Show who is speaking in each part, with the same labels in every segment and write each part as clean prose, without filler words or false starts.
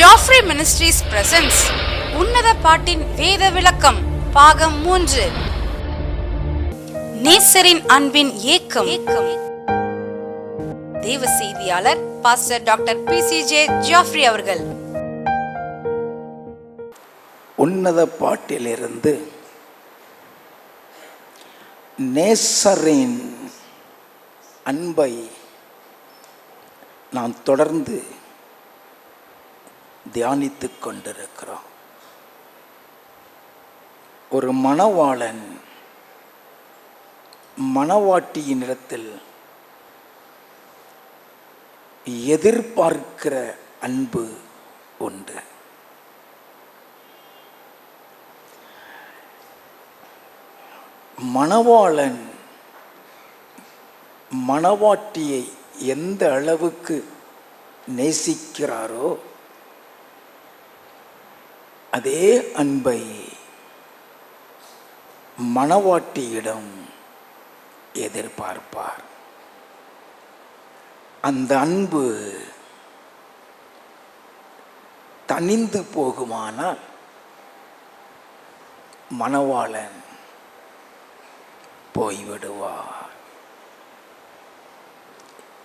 Speaker 1: Jafri ministries presence உன்னத பாட்டின் வேத விளக்கம் பாகம் 3. நேசரின் அன்பின் ஏக்கம். தேவ செய்தியாளர் பாஸ்டர் டாக்டர் PCJ ஜாஃப்ரி அவர்கள்.
Speaker 2: உன்னத பாட்டிலிருந்து நேசரின் அன்பை நாம் தொடர்ந்து தியானித்துக் கொண்டிருக்கிறோம். ஒரு மணவாளன் மணவாட்டியினிடத்தில் எதிர்பார்க்கிற அன்பு உண்டு. மணவாளன் மணவாட்டியை எந்த அளவுக்கு நேசிக்கிறாரோ அதே அன்பை மணவாட்டியிடம் எதிர்பார்ப்பார். அந்த அன்பு தணிந்து போகுமானால் மணவாளன் போய்விடுவார்.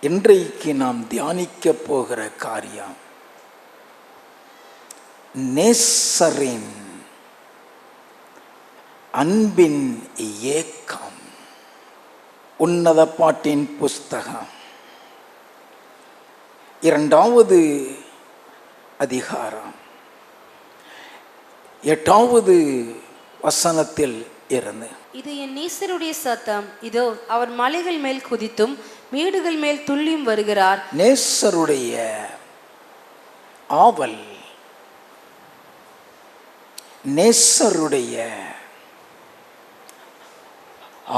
Speaker 2: இன்றைக்கு நாம் தியானிக்க போகிற காரியம் நேசரின் அன்பின் ஏக்கம். உன்னத பாட்டின் புஸ்தகம் 2வது அதிகாரம் 8வது வசனத்தில் இருந்து,
Speaker 3: இது என் நேசருடைய சத்தம், இதோ அவர் மலைகள் மேல் குதித்தும் மேடுகள் மேல் துள்ளியும் வருகிறார்.
Speaker 2: நேசருடைய ஆவல், நேசருடைய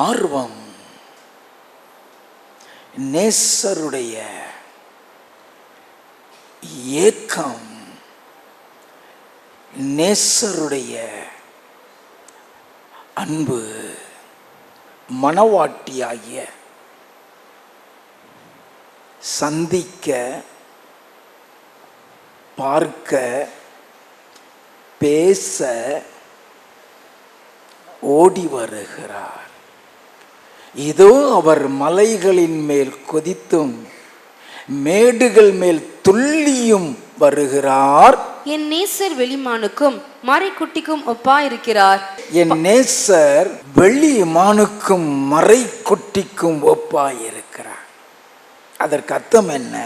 Speaker 2: ஆர்வம், நேசருடைய ஏக்கம், நேசருடைய அன்பு மணவாட்டியாகிய சந்திக்க, பார்க்க, பேச ஓடி வருகிறார். இதோ அவர் மலைகளின் மேல் கொதித்தும் மேடுகள் மேல் துள்ளியும் வருகிறார்.
Speaker 3: என் நேசர் வெளிமானுக்கும் மறைக்குட்டிக்கும் ஒப்பாயிருக்கிறார்.
Speaker 2: என் நேசர் வெளிமானுக்கும் மறைக்குட்டிக்கும் ஒப்பாயிருக்கிறார். அதற்கு அர்த்தம் என்ன?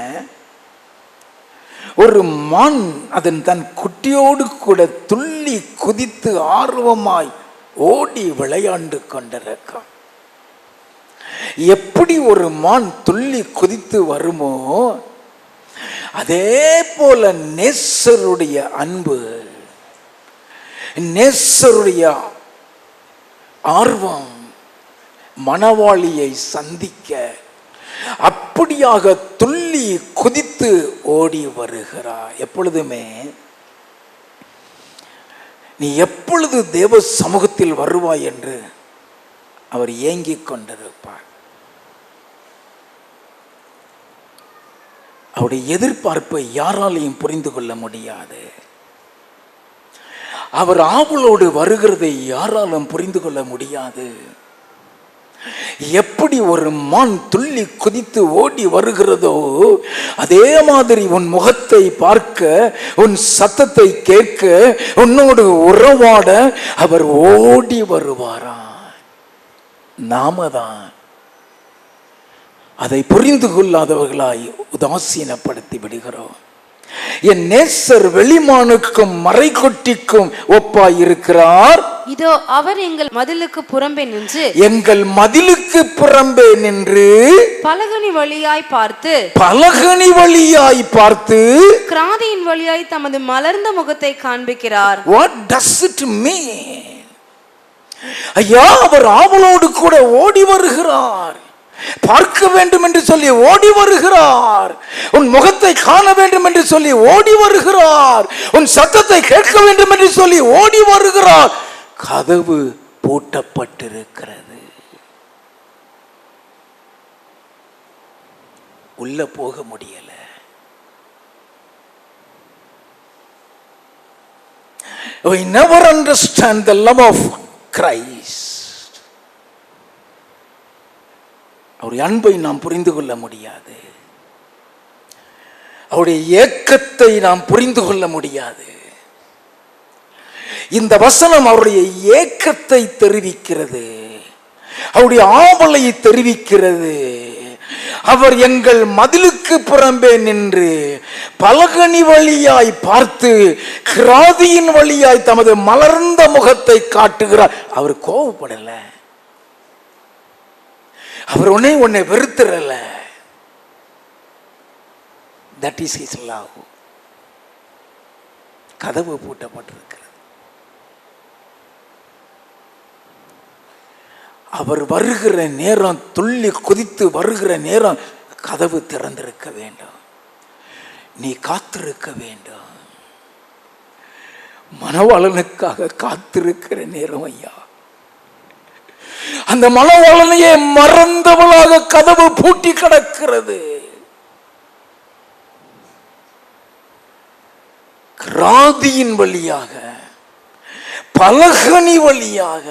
Speaker 2: ஒரு மான் அதன் தன் குட்டியோடு கூட துள்ளி குதித்து ஆர்வமாய் ஓடி விளையாண்டு கொண்டிருக்கும். எப்படி ஒரு மான் துள்ளி குதித்து வருமோ அதே போல நேசருடைய அன்பு, நேசருடைய ஆர்வம் மணவாளியை சந்திக்க அப்படியாக துள்ளி குதித்து ஓடி வருகிறார். எப்பொழுதுமே நீ எப்பொழுது தேவ சமூகத்தில் வருவாய் என்று அவர் ஏங்கிக் கொண்டிருப்பார். அவருடைய எதிர்பார்ப்பை யாராலையும் புரிந்து கொள்ள முடியாது. அவர் ஆவலோடு வருகிறதை யாராலும் புரிந்து கொள்ள முடியாது. எப்படி ஒரு மான் துள்ளி குதித்து ஓடி வருகிறதோ அதே மாதிரி உன் முகத்தை பார்க்க, உன் சத்தத்தை கேட்க, உன்னோடு உறவாட அவர் ஓடி வருவாரா. நாம தான் அதை புரிந்து கொள்ளாதவர்களாய் உதாசீனப்படுத்தி விடுகிறோம். என் நேசர் வெளிமானுக்கும் மறைக்குட்டிக்கும் ஒப்பாயிருக்கிறார்.
Speaker 3: இதோ அவர் எங்கள் மதிலுக்கு புறம்பே நின்று,
Speaker 2: எங்கள் மதிலுக்கு புறம்பே நின்று
Speaker 3: பலகனி வழியாய் பார்த்து,
Speaker 2: பலகனி வழியாய் பார்த்து
Speaker 3: கிராதியின் வழியாய் தமது மலர்ந்த முகத்தை காண்பிக்கிறார்.
Speaker 2: What does it mean? ஐயா, அவர் ஆவலோடு கூட ஓடி வருகிறார். பார்க்க வேண்டும் என்று சொல்லி ஓடி வருகிறார். உன் முகத்தை காண வேண்டும் என்று சொல்லி ஓடி வருகிறார். உன் சத்தத்தை கேட்க வேண்டும் என்று சொல்லி ஓடி வருகிறார். கதவு பூட்டப்பட்டிருக்கிறது. உள்ள போக முடியல. we never understand the love of Christ. அவருடைய அன்பை நாம் புரிந்து கொள்ள முடியாது. அவருடைய ஏக்கத்தை நாம் புரிந்து கொள்ள முடியாது. இந்த வசனம் அவருடைய ஏக்கத்தை தெரிவிக்கிறது, அவருடைய ஆவலை தெரிவிக்கிறது. அவர் எங்கள் மதிலுக்கு புறம்பே நின்று பலகனி வழியாய் பார்த்து கிராதியின் வழியாய் தமது மலர்ந்த முகத்தை காட்டுகிறார். அவர் கோபப்படல, அவர் உன்னை வெறுத்துறல. That is his love. கதவு பூட்டப்பட்டிருக்கிறது. அவர் வருகிற நேரம், துள்ளி குதித்து வருகிற நேரம் கதவு திறந்திருக்க வேண்டும். நீ காத்திருக்க வேண்டும். மணவாளனுக்காக காத்திருக்கிற நேரம் ஐயா. அந்த மணவாளனையே மறந்தவளாக கதவு பூட்டி கிடக்கிறது. கிராதியின் வழியாக, பலகனி வழியாக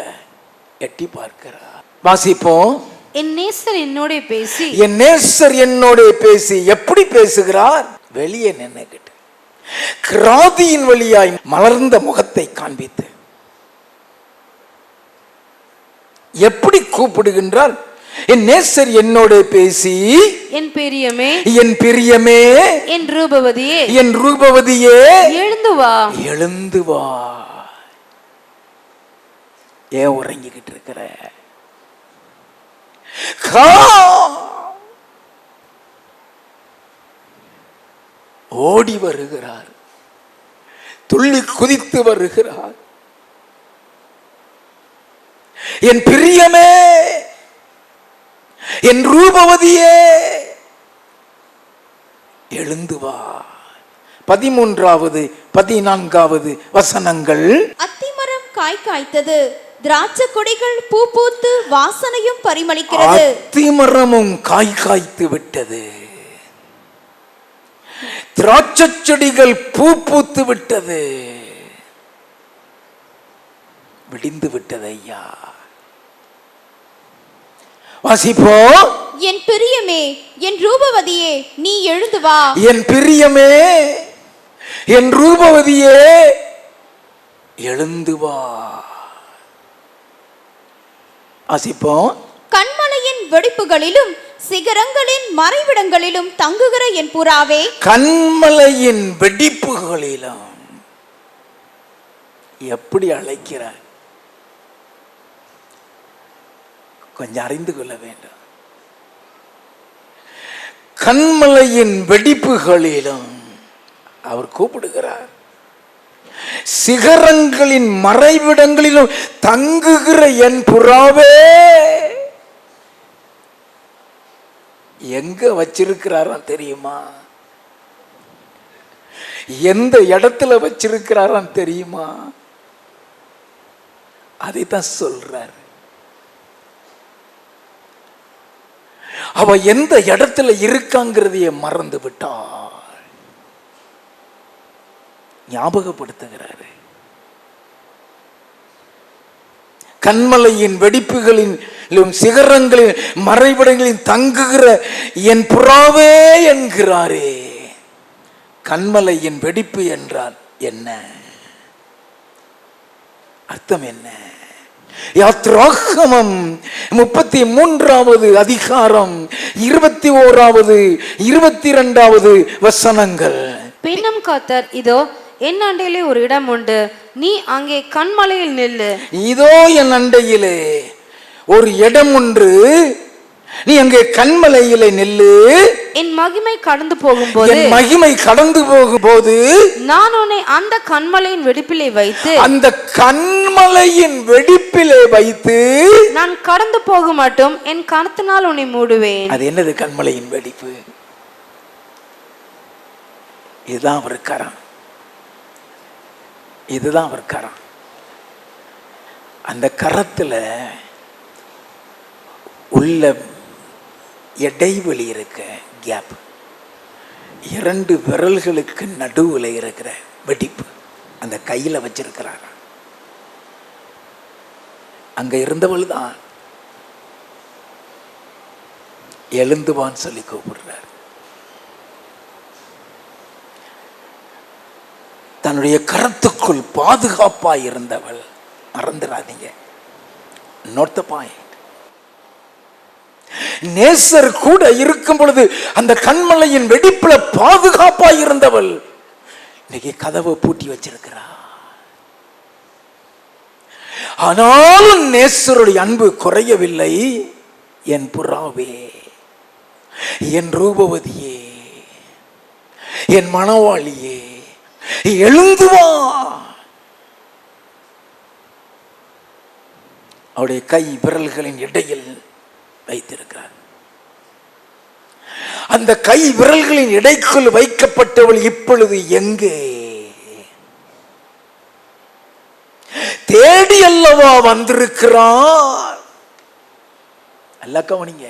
Speaker 2: எட்டி பார்க்கிறார். வாசிப்போம்.
Speaker 3: என் நேசர் என்னோட பேசி,
Speaker 2: என் நேசர் என்னோட பேசி. எப்படி பேசுகிறார்? வெளியே நின்னுகிட்டு கிராதியின் வழியாய் மலர்ந்த முகத்தை காண்பித்து எப்படி கூப்பிடுகின்றார்? என் நேசர் என்னோட பேசி,
Speaker 3: என் பிரியமே,
Speaker 2: என் பிரியமே,
Speaker 3: என் ரூபவதியே,
Speaker 2: என் ரூபவதியே,
Speaker 3: எழுந்து வா,
Speaker 2: எழுந்து வா. ஏன் உறங்கிக்கிட்டு இருக்கிற? ஓடி வருகிறார், துள்ளி குதித்து வருகிறார். என் பிரியமே, என் ரூபவதியே, எழுந்து வா. 13வது 14வது வசனங்கள்.
Speaker 4: அத்திமரம் காய் காய்த்தது, திராட்சை கொடிகள் பூ பூத்து வாசனையும் பரிமளிக்கிறது.
Speaker 2: அத்திமரமும் காய் காய்த்து விட்டது, திராட்சை செடிகள் பூ பூத்து விட்டது, விடிந்து விட்டது ஐயா. வாசிப்போ.
Speaker 4: என் பிரியமே, என் ரூபவதியே, நீ எழுந்து வா.
Speaker 2: என் பிரியமே, என் ரூபவதியே, எழுந்து வா. வாசிப்போம்.
Speaker 4: கண்மலையின் வெடிப்புகளிலும் சிகரங்களின் மறைவிடங்களிலும் தங்குகிற என் புறாவே.
Speaker 2: கண்மலையின் வெடிப்புகளிலும் எப்படி அழைக்கிறார்? கொஞ்சம் அறிந்து கொள்ள வேண்டும். கண்மலையின் வெடிப்புகளிலும் அவர் கூப்பிடுகிறார். சிகரங்களின் மறைவிடங்களிலும் தங்குகிற என் புறாவே. எங்க வச்சிருக்கிறாராம் தெரியுமா? எந்த இடத்துல வச்சிருக்கிறாராம் தெரியுமா? அதைத்தான் சொல்றார். அவ எந்த இடத்துல இருக்காங்கிறதையே மறந்து விட்டார். ஞாபகப்படுத்துகிறாரு. கண்மலையின் வெடிப்புகளிலும் சிகரங்களின் மறைவிடங்களில் தங்குகிற என் புறாவே என்கிறாரே. கண்மலையின் வெடிப்பு என்றால் என்ன? அர்த்தம் என்ன? யாத்ராகமம் 33வது அதிகாரம் 21வது 22வது வசனங்கள்.
Speaker 3: பின்னும் கர்த்தர், இதோ என் அண்டையிலே ஒரு இடம் உண்டு, நீ அங்கே கண்மலையில் நில்லு.
Speaker 2: இதோ என் அண்டையிலே ஒரு இடம் ஒன்று, நீ அங்கே கண்மலையிலே நில்லு.
Speaker 3: என் மகிமை கடந்து போகும்போது,
Speaker 2: என் மகிமை கடந்து போகும்போது
Speaker 3: நான் உன்னை அந்த கண்மலையின் வெடிப்பிலே வைத்து,
Speaker 2: அந்த கண்மலையின் வெடிப்பிலே வைத்து
Speaker 3: நான் கடந்து போக மட்டும் என் கரத்தினால் உன்னை மூடுவேன்.
Speaker 2: அது என்னது கண்மலையின் வெடிப்பு? இதுதான் அவர் கரம், இதுதான் அவர் கரம். அந்த கரத்துல உள்ள இடைவெளி இருக்க கேப், 2 விரல்களுக்கு நடுவில் இருக்கிற வெடிப்பு, அந்த கையில வச்சிருக்கிறார். அங்க இருந்தவள் தான் எழுந்துவான்னு சொல்லி கூப்பிடுறார். தன்னுடைய கரத்துக்குள் பாதுகாப்பாய் இருந்தவள். மறந்துடாதீங்க. Note the point. நேசர் கூட இருக்கும் பொழுது அந்த கண்மலையின் வெடிப்புல பாதுகாப்பாய் இருந்தவள் இன்னைக்கு கதவை பூட்டி வச்சிருக்கிறார். ஆனாலும் நேசருடைய அன்பு குறையவில்லை. என் புறாவே, என் ரூபவதியே, என் மணவாளியே, எழுந்து வா. அவருடைய கை விரல்களின் இடையில் வைத்திருக்கிறார். அந்த கை விரல்களின் இடைக்குள் வைக்கப்பட்டவள் இப்பொழுது எங்கே? தேடி அல்லவா வந்திருக்கிறார். அல்ல கவனிங்க.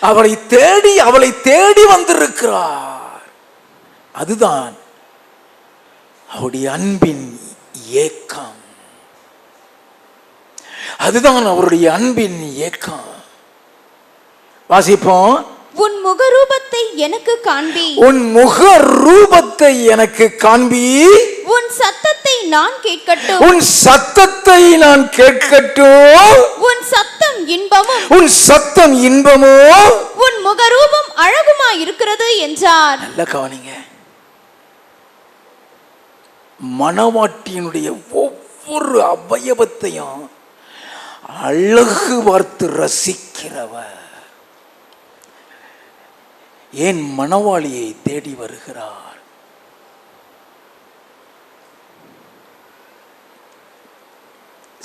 Speaker 2: அவளை தேடி வந்திருக்கிறார். அதுதான் அவருடைய அன்பின் ஏக்கம். அதுதான் அவருடைய அன்பின் ஏக்கம். வாசிப்போம்.
Speaker 4: உன் முகரூபத்தை எனக்கு காண்பி.
Speaker 2: உன் முகரூபத்தை எனக்கு காண்பி.
Speaker 4: உன் சத்தத்தை நான் கேட்கட்டும்.
Speaker 2: உன் சத்தத்தை நான் கேட்கட்டும்.
Speaker 4: உன் சத்தம் இன்பமும்.
Speaker 2: உன் சத்தம் இன்பமும்.
Speaker 4: உன் முகரூபம் அழகுமாய் இருக்கிறது என்றார்.
Speaker 2: நல்ல கவனிங்க. மணவாட்டியினுடைய ஒவ்வொரு அவயவத்தையும் அழகு பார்த்து ரசிக்கிறவர் ஏன் மணவாளியை தேடி வருகிறார்?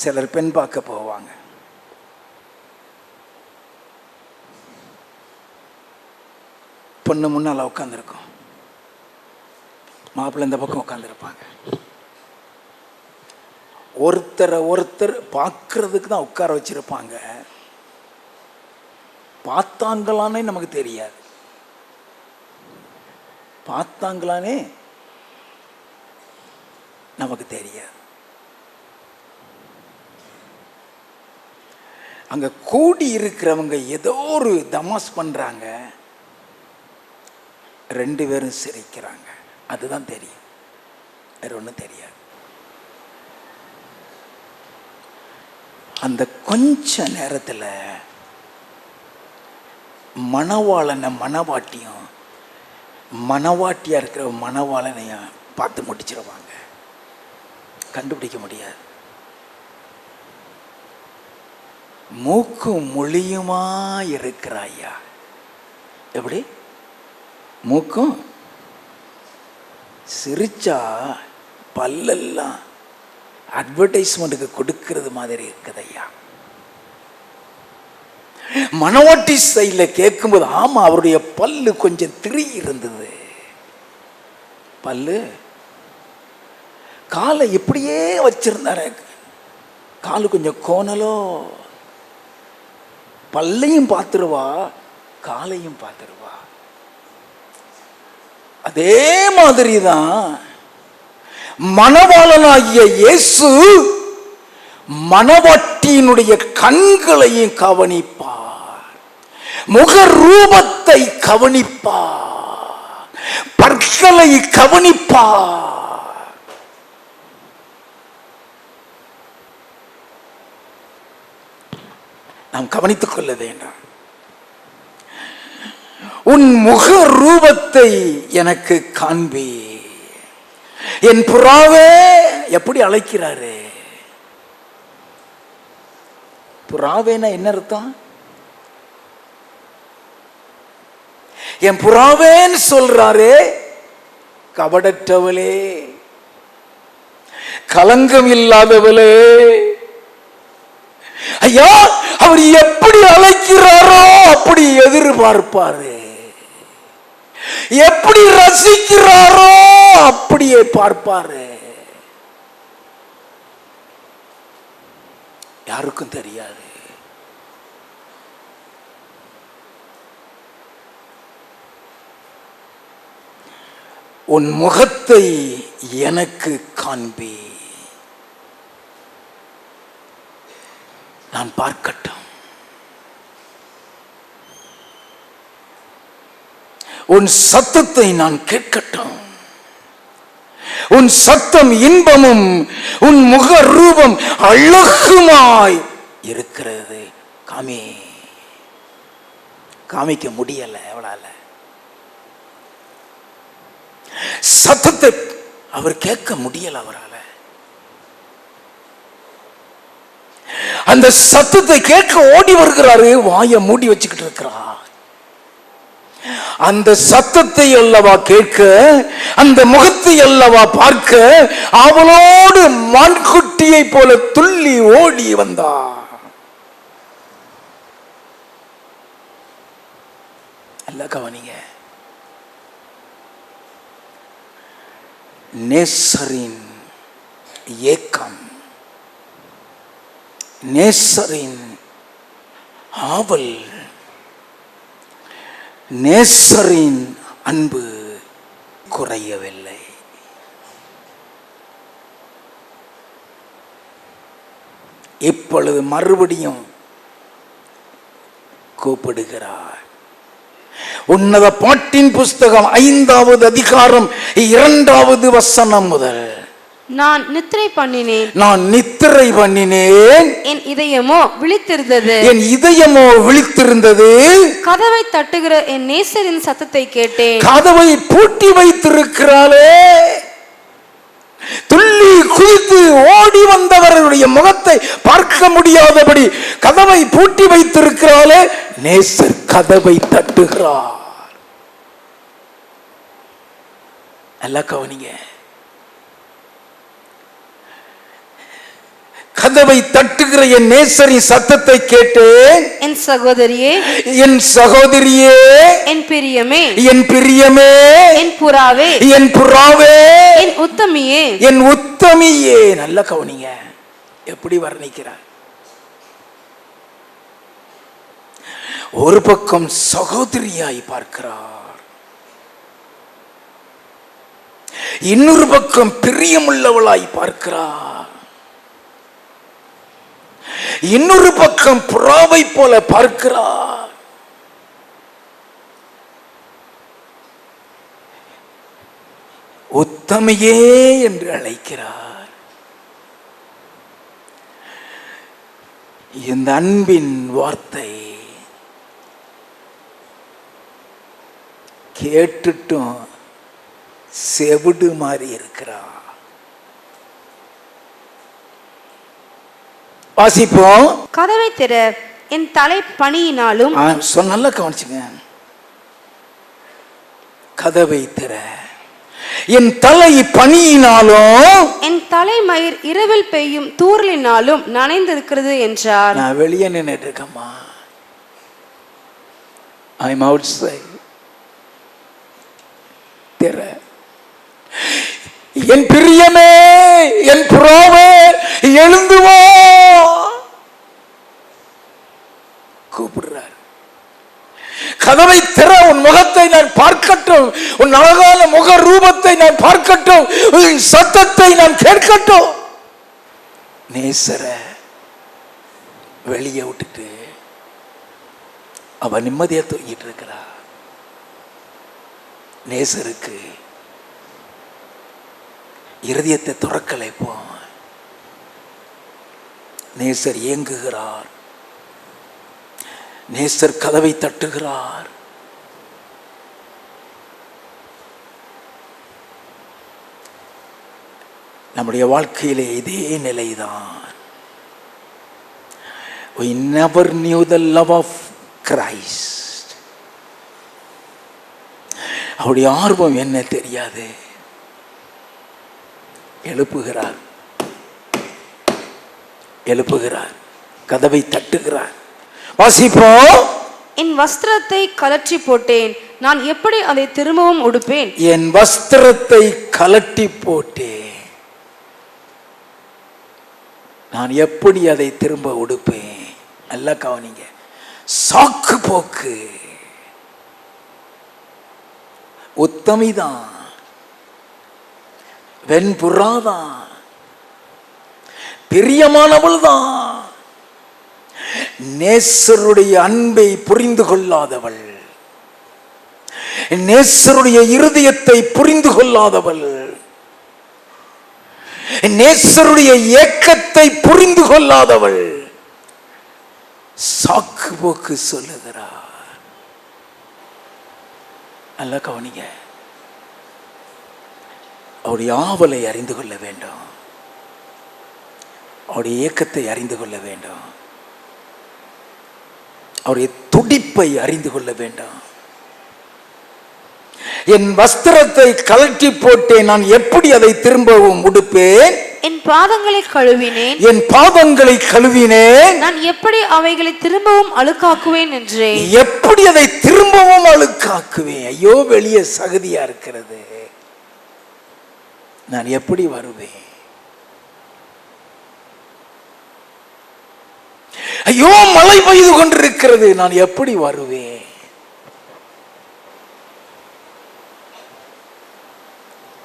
Speaker 2: சிலர் பெண் பார்க்க போவாங்க. பொண்ணு முன்னால உட்காந்துருக்கோம், மாப்பிள்ளை இந்த பக்கம் உட்காந்துருப்பாங்க. ஒருத்தர் பார்க்கறதுக்கு தான் உட்கார வச்சிருப்பாங்க. பார்த்தாங்களானே நமக்கு தெரியாது. பார்த்தாங்களானே நமக்கு தெரியாது. அங்க கூடி இருக்கிறவங்க ஏதோ ஒரு தமாஸ் பண்றாங்க, ரெண்டு பேரும் சிரிக்கிறாங்க. அதுதான் தெரியும், வேற ஒன்றும் தெரியாது. அந்த கொஞ்ச நேரத்தில் மணவாளனை மணவாட்டியும் மணவாட்டியா இருக்கிற மணவாளனையும் பார்த்து முடிச்சிருவாங்க. கண்டுபிடிக்க முடியாது. மூக்கும் மொழியுமா இருக்கிறாயா? எப்படி? மூக்கும் சிரிச்சா பல்லெல்லாம் அட்வர்டைஸ்மெண்ட்டுக்கு கொடுக்கிறது மாதிரி இருக்குதையா. மணவாட்டி சைட்ல கேட்கும்போது ஆமா அவருடைய பல்லு கொஞ்சம் திரி இருந்தது. பல்லு காலை இப்படியே வச்சிருந்தாரு, காலு கொஞ்சம் கோணலோ. பல்லையும் பார்த்துருவா, காலையும் பார்த்துருவா. அதே மாதிரிதான் மணவாளனாகிய இயேசு மணவாட்டியினுடைய கண்களையும் கவனிப்பார், முக ரூபத்தை கவனிப்பார், பற்களை கவனிப்பார். நாம் கவனித்துக் கொள்ள வேண்டும். உன் முக ரூபத்தை எனக்கு காண்பி. என் புறாவே, எப்படி அழைக்கிறாரு? புறாவேனா என்ன அர்த்தம்? என் புறாவேன்னு சொல்றாரு. கபடற்றவளே, கலங்கம் இல்லாதவளே. ஐயா, அவர் எப்படி அழைக்கிறாரோ அப்படி எதிர்பார்ப்பாரு, எப்படி ரசிக்கிறாரோ அப்படியே பார்ப்பாரு. யாருக்கும் தெரியாது. உன் முகத்தை எனக்கு காண்பி, நான் பார்க்கட்டும். உன் சத்தத்தை நான் கேட்கட்டும். உன் சத்தம் இன்பமும் உன் முக ரூபம் அழகுமாய் இருக்கிறது. காமிக்க முடியல எவளால. சத்தத்தை அவர் கேட்க முடியல அவரால். அந்த சத்தத்தை கேட்க ஓடி வருகிறாரு, வாயை மூடி வச்சுக்கிட்டு இருக்கிறார். அந்த சத்தத்தை அல்லவா கேட்க, அந்த முகத்தை அல்லவா பார்க்க அவளோடு மான்குட்டியை போல துள்ளி ஓடி வந்தார். அல்ல கவனிங்க, நேசரின் ஏக்கம், நேசரின் ஆவல், நேசரின் அன்பு குறையவில்லை. இப்பொழுது மறுபடியும் கூப்பிடுகிறார். உன்னத பாட்டின் புஸ்தகம் 5வது அதிகாரம் 2வது வசனம் முதல்.
Speaker 3: நான் நித்திரை பண்ணினேன்,
Speaker 2: நான் நித்திரை பண்ணினேன்,
Speaker 3: என் இதயமோ விழித்திருந்தது,
Speaker 2: என் இதயமோ விழித்திருந்தது.
Speaker 3: கதவை தட்டுகிற என் நேசரின் சத்தத்தை கேட்டேன்.
Speaker 2: கதவை பூட்டி வைத்திருக்கிறாளே, துள்ளி குதித்து ஓடி வந்தவர்களுடைய முகத்தை பார்க்க முடியாதபடி கதவை பூட்டி வைத்திருக்கிறாளே, நேசர் கதவை தட்டுகிறார். நல்லா கவனிங்க, கதவை தட்டுகிற என் நேசரின் சத்தத்தை கேட்டேன்.
Speaker 3: என் சகோதரியே,
Speaker 2: என் சகோதரியே,
Speaker 3: என் பிரியமே,
Speaker 2: என் பிரியமே,
Speaker 3: என் புறாவே,
Speaker 2: என் புறாவே,
Speaker 3: என் உத்தமியே,
Speaker 2: என் உத்தமியே. நல்ல கவனிங்க, எப்படி வர்ணிக்கிறார். ஒரு பக்கம் சகோதரியாய் பார்க்கிறார், இன்னொரு பக்கம் பிரியமுள்ளவளாய் பார்க்கிறார், இன்னொரு பக்கம் புறாவை போல பார்க்கிறார். உத்தமையே என்று அழைக்கிறார். இந்த அன்பின் வார்த்தை கேட்டுட்டும் செவிடு மாறி இருக்கிறார். வாசிப்போம்.
Speaker 3: கதவை திற, என் தலை பணியினாலும்.
Speaker 2: நல்ல கவனிச்சுங்க, கதவை திற, என் தலை பணியினாலும்,
Speaker 3: என் தலை மயிர் இரவில் பெய்யும் தூறலினாலும் நனைந்திருக்கிறது என்றார்.
Speaker 2: நான் வெளியே நின்னுட்டு இருக்கேம்மா, ஐ எம் அவுட் சைட். திற, என் பிரியமே, என் புறாவே, எழுந்து வா. கூப்பிடுறார். கதவை திற, உன் முகத்தை நான் பார்க்கட்டும், உன் அழகான முக ரூபத்தை நான் பார்க்கட்டும், உன் சத்தத்தை நான் கேட்கட்டும். நேசர வெளியே விட்டுட்டு அவ நிம்மதியா தூங்கிட்டு இருக்கிறா. நேசருக்கு இருதயத்தை துறக்கலை. போ, நேசர் ஏங்குகிறார், நேசர் கதவை தட்டுகிறார். நம்முடைய வாழ்க்கையிலே இதே நிலைதான். We never knew the love of Christ. அவருடைய ஆர்வம் என்ன தெரியாது. எழுப்புகிறார், எழுப்புகிறார், கதவை தட்டுகிறார். வாசிப்போம்.
Speaker 3: என் வஸ்திரத்தை கலற்றி போட்டேன், நான் எப்படி அதை திரும்பவும் உடுப்பேன்?
Speaker 2: என் வஸ்திரத்தை கலட்டி போட்டேன், நான் எப்படி அதை திரும்ப உடுப்பேன்? நல்லா கவனிங்க, சாக்கு போக்கு. உத்தமிதான், பெண் புறாதான், பிரியமானவள் தான். நேசருடைய அன்பை புரிந்து கொள்ளாதவள், நேசருடைய இருதயத்தை புரிந்து கொள்ளாதவள், நேசருடைய ஏக்கத்தை புரிந்து கொள்ளாதவள் சாக்கு போக்கு சொல்லுகிறார். நல்ல கவனிங்க. அவருடைய ஆவலை அறிந்து கொள்ள வேண்டும், அவருடைய ஏக்கத்தை அறிந்து கொள்ள வேண்டும், அவருடைய துடிப்பை அறிந்து கொள்ள வேண்டும். என் வஸ்திரத்தை கழற்றி போட்டேன், நான் எப்படி அதை திரும்பவும் உடுப்பேன்?
Speaker 3: என் பாதங்களை கழுவினேன்,
Speaker 2: என் பாதங்களை கழுவினேன்,
Speaker 3: நான் எப்படி அவைகளை திரும்பவும் அழுக்காக்குவேன் என்றேன்.
Speaker 2: எப்படி அதை திரும்பவும் அழுக்காக்குவேன்? ஐயோ, வெளியே சகதியா இருக்கிறது, நான் எப்படி வருவேன்? ஐயோ, மழை பெய்து கொண்டிருக்கிறது, நான் எப்படி வருவேன்?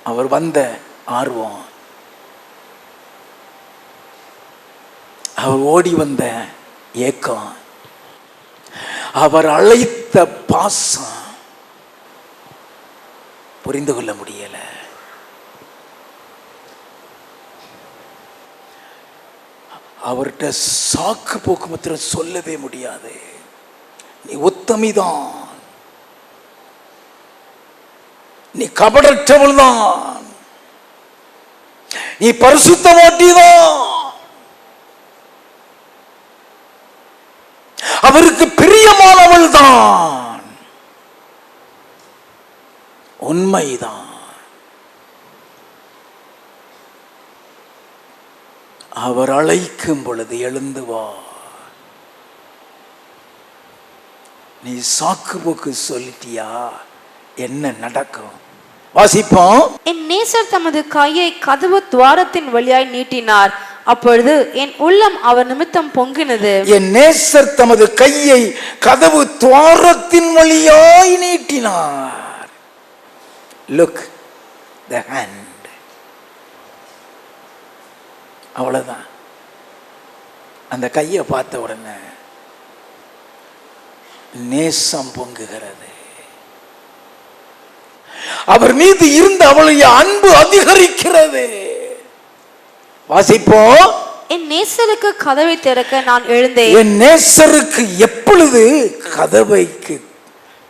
Speaker 2: அவர் வந்த ஆர்வம், அவர் ஓடி வந்த ஏக்கம், அவர் அழைத்த பாசம் புரிந்து கொள்ள முடியல. அவர்கிட்ட சாக்கு போக்கு மாத்திரம் சொல்லவே முடியாது. நீ உத்தமிதான், நீ கபடற்றவள் தான், நீ பரிசுத்தவாட்டிதான். அவருக்கு பிரியமானவள் தான், உண்மைதான். அவர் அழைக்கும் பொழுது எழுந்து வா. நீ சாக்கு போக்கு சொல்லிட்டியா, என்ன நடக்கும்? வாசிப்போம்.
Speaker 3: என் நேசர் தமது கையை கதவு துவாரத்தின் வழியாய் நீட்டினார், அப்பொழுது என் உள்ளம் அவர் நிமித்தம் பொங்கினது.
Speaker 2: என் நேசர் தமது கையை கதவு துவாரத்தின் வழியாய் நீட்டினார். Look the hand. அவ்வளவுதான். அந்த கையை பார்த்த உடனே நேசம் பொங்குகிறது. அவர் மீது இருந்த அவளுடைய அன்பு அதிகரிக்கிறது. வாசிப்போம்.
Speaker 3: என் நேசருக்கு கதவை திறக்க நான் எழுந்தேன்.
Speaker 2: என் நேசருக்கு எப்பொழுது கதவைக்கு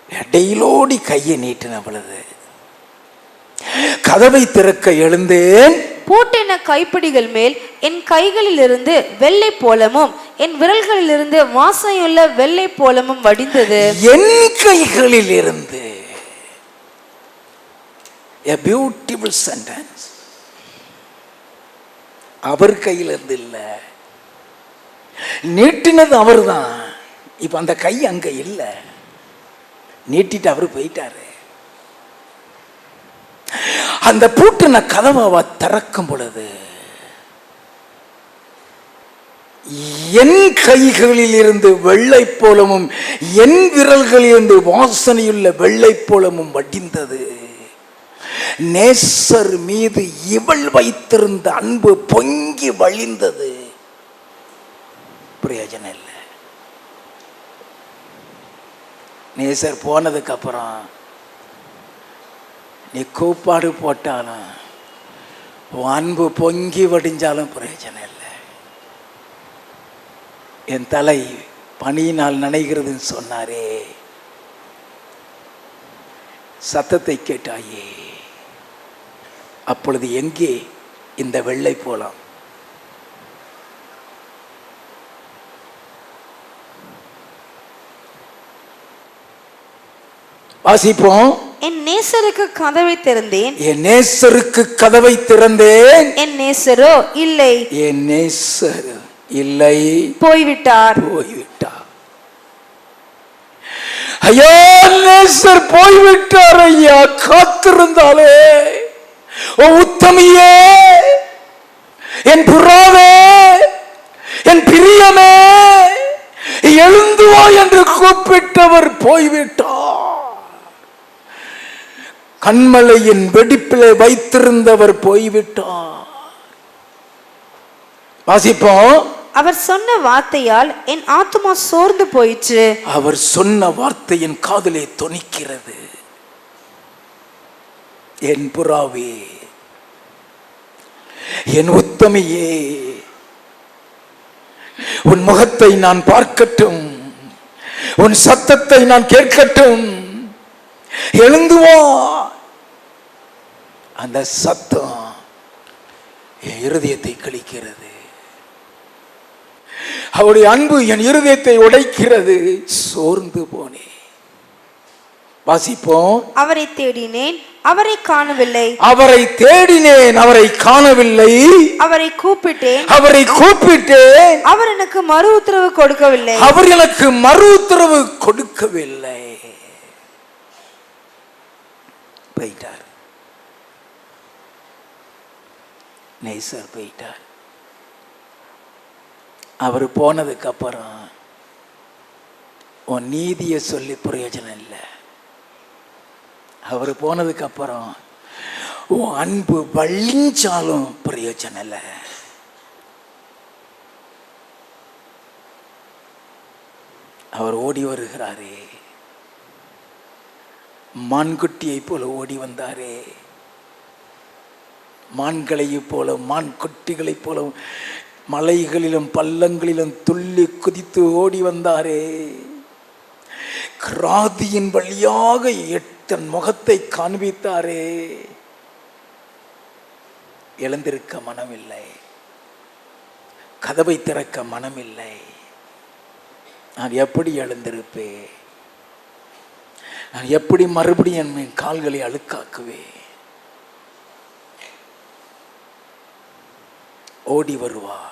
Speaker 2: இடையிலோடி கையை நீட்டின பொழுது கதவை திறக்க எழுந்தேன்.
Speaker 3: பூட்டின கைப்பிடிகள் மேல் என் கைகளில் இருந்து வெள்ளை போலமும் என் விரல்களில் இருந்து வாசனையுள்ள வெள்ளை போலமும் வடிந்தது.
Speaker 2: என் கைகளில் இருந்து. A beautiful sentence. அவர் கையில் இருந்து இல்ல, நீட்டினது அவர் தான். இப்ப அந்த கை அங்க இல்ல, நீட்டிட்டு அவரு போயிட்டாரு. அந்த பூட்டின கதவை அவ திறக்கும் பொழுது என் கைகளில் இருந்து வெள்ளை போலமும் என் விரல்களில் இருந்து வாசனையுள்ள வெள்ளை போலமும் வடிந்தது. நேசர் மீது இவள் வைத்திருந்த அன்பு பொங்கி வழிந்தது. பிரயோஜனம் இல்லை. நேசர் போனதுக்கு அப்புறம் நீ கூப்பாடு போட்டாலும் அன்பு பொங்கி வடிஞ்சாலும் பிரயோஜனம் இல்லை. என் தலை பனியினால் நனைகிறதுன்னு சொன்னாரே, சத்தத்தை கேட்டாயே, அப்பொழுது எங்கே இந்த வெள்ளை போலாம்? வாசிப்போம்.
Speaker 3: என் நேசருக்கு கதவை திறந்தேன்.
Speaker 2: என் நேசருக்கு கதவை திறந்தேன்.
Speaker 3: என் நேசரோ இல்லை.
Speaker 2: என் நேசர் இல்லை,
Speaker 3: போய்விட்டார்.
Speaker 2: போய்விட்டார். ஐயா, நேசர் போய்விட்டார். ஐயா, காத்திருந்தாலே. ஓ உத்தமியே, என் புறாவே, என் பிரியமே, எழுந்து வா என்று கூப்பிட்டவர் போய்விட்டார். கண்மலையின் வெடிப்பிலே வைத்திருந்தவர் போய்விட்டார். வாசிப்போம்.
Speaker 3: அவர் சொன்ன வார்த்தையால் என் ஆத்துமா சோர்ந்து போயிற்று.
Speaker 2: அவர் சொன்ன வார்த்தை என் காதிலே தொனிக்கிறது. என் புறாவே, என் உத்தமியே, உன் முகத்தை நான் பார்க்கட்டும், உன் சத்தத்தை நான் கேட்கட்டும், எழுந்து வா. அந்த சத்தம் என் இருதயத்தை கிழிக்கிறது. அவருடைய அன்பு என் இருதயத்தை உடைக்கிறது. சோர்ந்து போனேன். வாசிப்போம்.
Speaker 3: அவரை தேடினேன், அவரை காணவில்லை.
Speaker 2: அவரை தேடினேன், அவரை காணவில்லை.
Speaker 3: அவரை கூப்பிட்டேன்,
Speaker 2: அவரை கூப்பிட்டேன்.
Speaker 3: அவர் எனக்கு மறு உத்தரவு கொடுக்கவில்லை.
Speaker 2: அவர் எனக்கு மறு உத்தரவு கொடுக்கவில்லை. போயிட்டார். நேசர் போயிட்டார். அவர் போனதுக்கு அப்புறம் உன் நீதியை சொல்லி பிரயோஜனம் இல்லை. அவர் போனதுக்கு அப்புறம் உன் அன்பு வழிஞ்சாலும் பிரயோஜனம் இல்லை. அவர் ஓடி வருகிறாரே, மான்குட்டியை போல ஓடி வந்தாரே, மான்களைப் போல மான் குட்டிகளைப் போல மலைகளிலும் பள்ளங்களிலும் துள்ளி குதித்து ஓடி வந்தாரே. கிராதியின் வழியாக தன் முகத்தை காண்பித்தாரே. எழுந்திருக்க மனமில்லை, கதவை திறக்க மனமில்லை. நான் எப்படி எழுந்திருப்பேன்? நான் எப்படி மறுபடியும் என் கால்களை அழுக்காக்குவேன்? ஓடி வருவார்.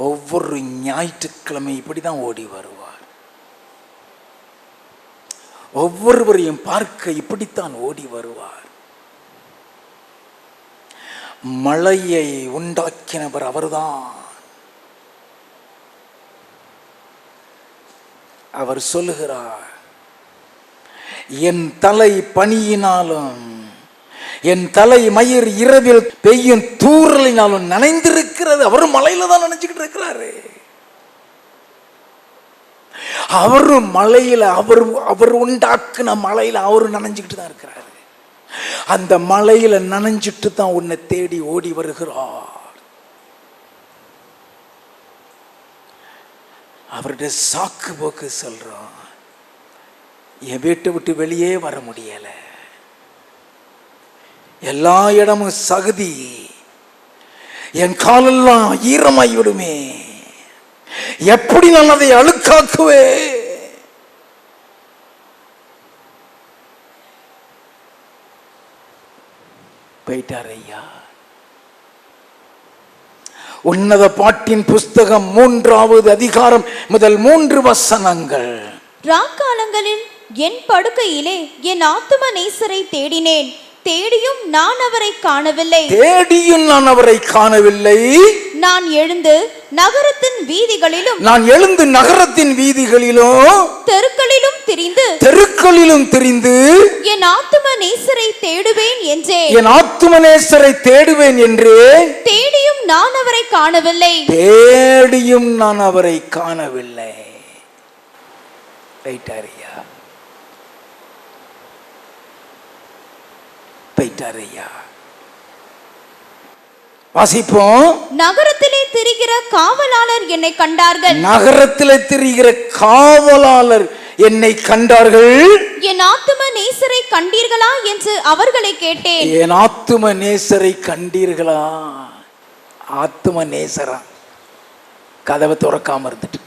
Speaker 2: ஒவ்வொரு ஞாயிற்றுக்கிழமை இப்படிதான் ஓடி வருவார். ஒவ்வொருவரையும் பார்க்க இப்படித்தான் ஓடி வருவார். மழையை உண்டாக்கினவர் அவர்தான். அவர் சொல்லுகிறார், என் தலை பனியினாலும் என் தலை மயிர் இரவில் பெய்யும் தூறலினாலும் நனைந்திருக்கிறது. அவர் மலையில தான் நினைச்சுக்கிட்டு இருக்கிறாரு. அவரு மலையில அவர் உண்டாக்குன மலையில அவரு நனைஞ்சுக்கிட்டு தான் இருக்கிறாரு. அந்த மலையில நனைஞ்சிட்டு தான் உன்னை தேடி ஓடி வருகிறார். அவருடைய சாக்கு போக்கு சொல்றோம், என் வீட்டை விட்டு வெளியே வர முடியல, எல்லா இடமும் சகதி, என் காலெல்லாம் ஈரமாய் விடுமே, எப்படி நான் அதை அழுக்காக்குவே? போயிட்டார் ஐயா. உன்னத பாட்டின் புஸ்தகம் 3வது அதிகாரம் முதல் 3 வசனங்கள்.
Speaker 4: ராக்காலங்களில் என் படுக்கையிலே என் ஆத்தும நேசரை தேடினேன், தேடியும் நான் அவரை காணவில்லை.
Speaker 2: தேடியும் நான் அவரை காணவில்லை.
Speaker 4: நான் எழுந்து நகரத்தின் வீதிகளிலும் தெருக்களிலும் திரிந்து என் ஆத்தும நேசரை தேடுவேன் என்றேன்.
Speaker 2: என் ஆத்தும நேசரை தேடுவேன் என்றேன்,
Speaker 4: தேடியும் நான் அவரை காணவில்லை.
Speaker 2: தேடியும் நான் அவரை காணவில்லை. போயிட்டாரையா, போயிட்டாரையா. வாசிப்போம்.
Speaker 4: நகரத்திலே திரிகிற காவலாளர் என்னை கண்டார்கள்.
Speaker 2: நகரத்திலே திரிகிற காவலாளர் என்னை கண்டார்கள்.
Speaker 4: என் ஆத்தும நேசரை கண்டீர்களா என்று அவர்களை கேட்டேன்.
Speaker 2: என் ஆத்தும நேசரை கண்டீர்களா? ஆத்தும நேசரா கதவை திறக்காம இருந்துட்டு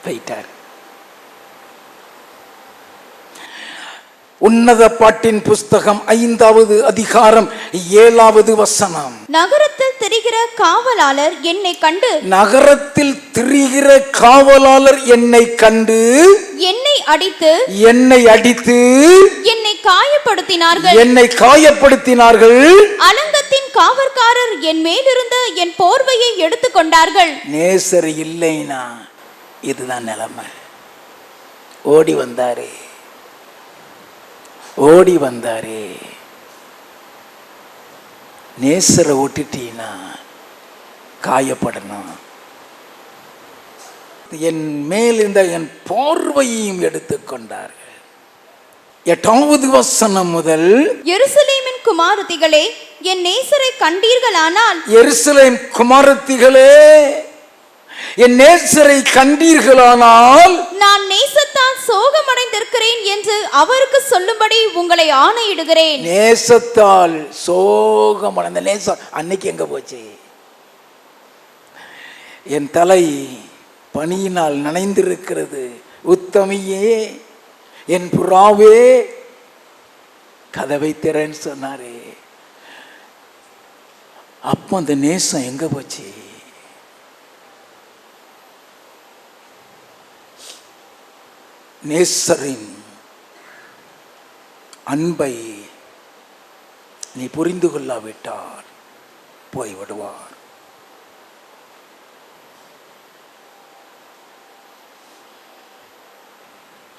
Speaker 2: போயிட்டார். உன்னத பாட்டின் புஸ்தகம் 5வது அதிகாரம் 7வது வசனம்.
Speaker 4: நகரத்தில் திரிகிற காவலாளர் என்னை கண்டு,
Speaker 2: நகரத்தில் திரிகிற காவலாளர் என்னை கண்டு
Speaker 4: என்னை அடித்து என்னை காயப்படுத்தினார்கள். அலங்கத்தின் காவற்காரர் என் மேலிருந்த என் போர்வையை எடுத்துக் கொண்டார்கள்.
Speaker 2: நேசர் இல்லைனா இதுதான் நிலைமை. ஓடி வந்தாரே, ஓடி வந்தாரே. நேசரை விட்டுட்டீன்னா காயப்படணும். என் மேல் இருந்த என் பார்வையையும் எடுத்துக்கொண்டார்கள். 8வது வசனம் முதல்,
Speaker 4: எருசலேமின் குமாரத்திகளே, என் நேசரை கண்டீர்களானால்,
Speaker 2: எருசலேம் குமாரத்திகளே, என் நேசரை கண்டீர்களானால்,
Speaker 4: நான் நேசத்தால் சோகமடைந்திருக்கிறேன் என்று அவருக்கு சொல்லும்படி உங்களை ஆணையிடுகிறேன்.
Speaker 2: நேசத்தால் சோகமடைந்த நேசம் அன்னைக்கு எங்க போச்சு? என் தலை பனியினால் நனைந்திருக்கிறது. உத்தமியே, என் புறாவே, கதவை திறன்னு சொன்னாரே. அப்ப அந்த நேசம் எங்க போச்சு? நேசரின் அன்பை நீ புரிந்து கொள்ளாவிட்டால் போய்விடுவார்.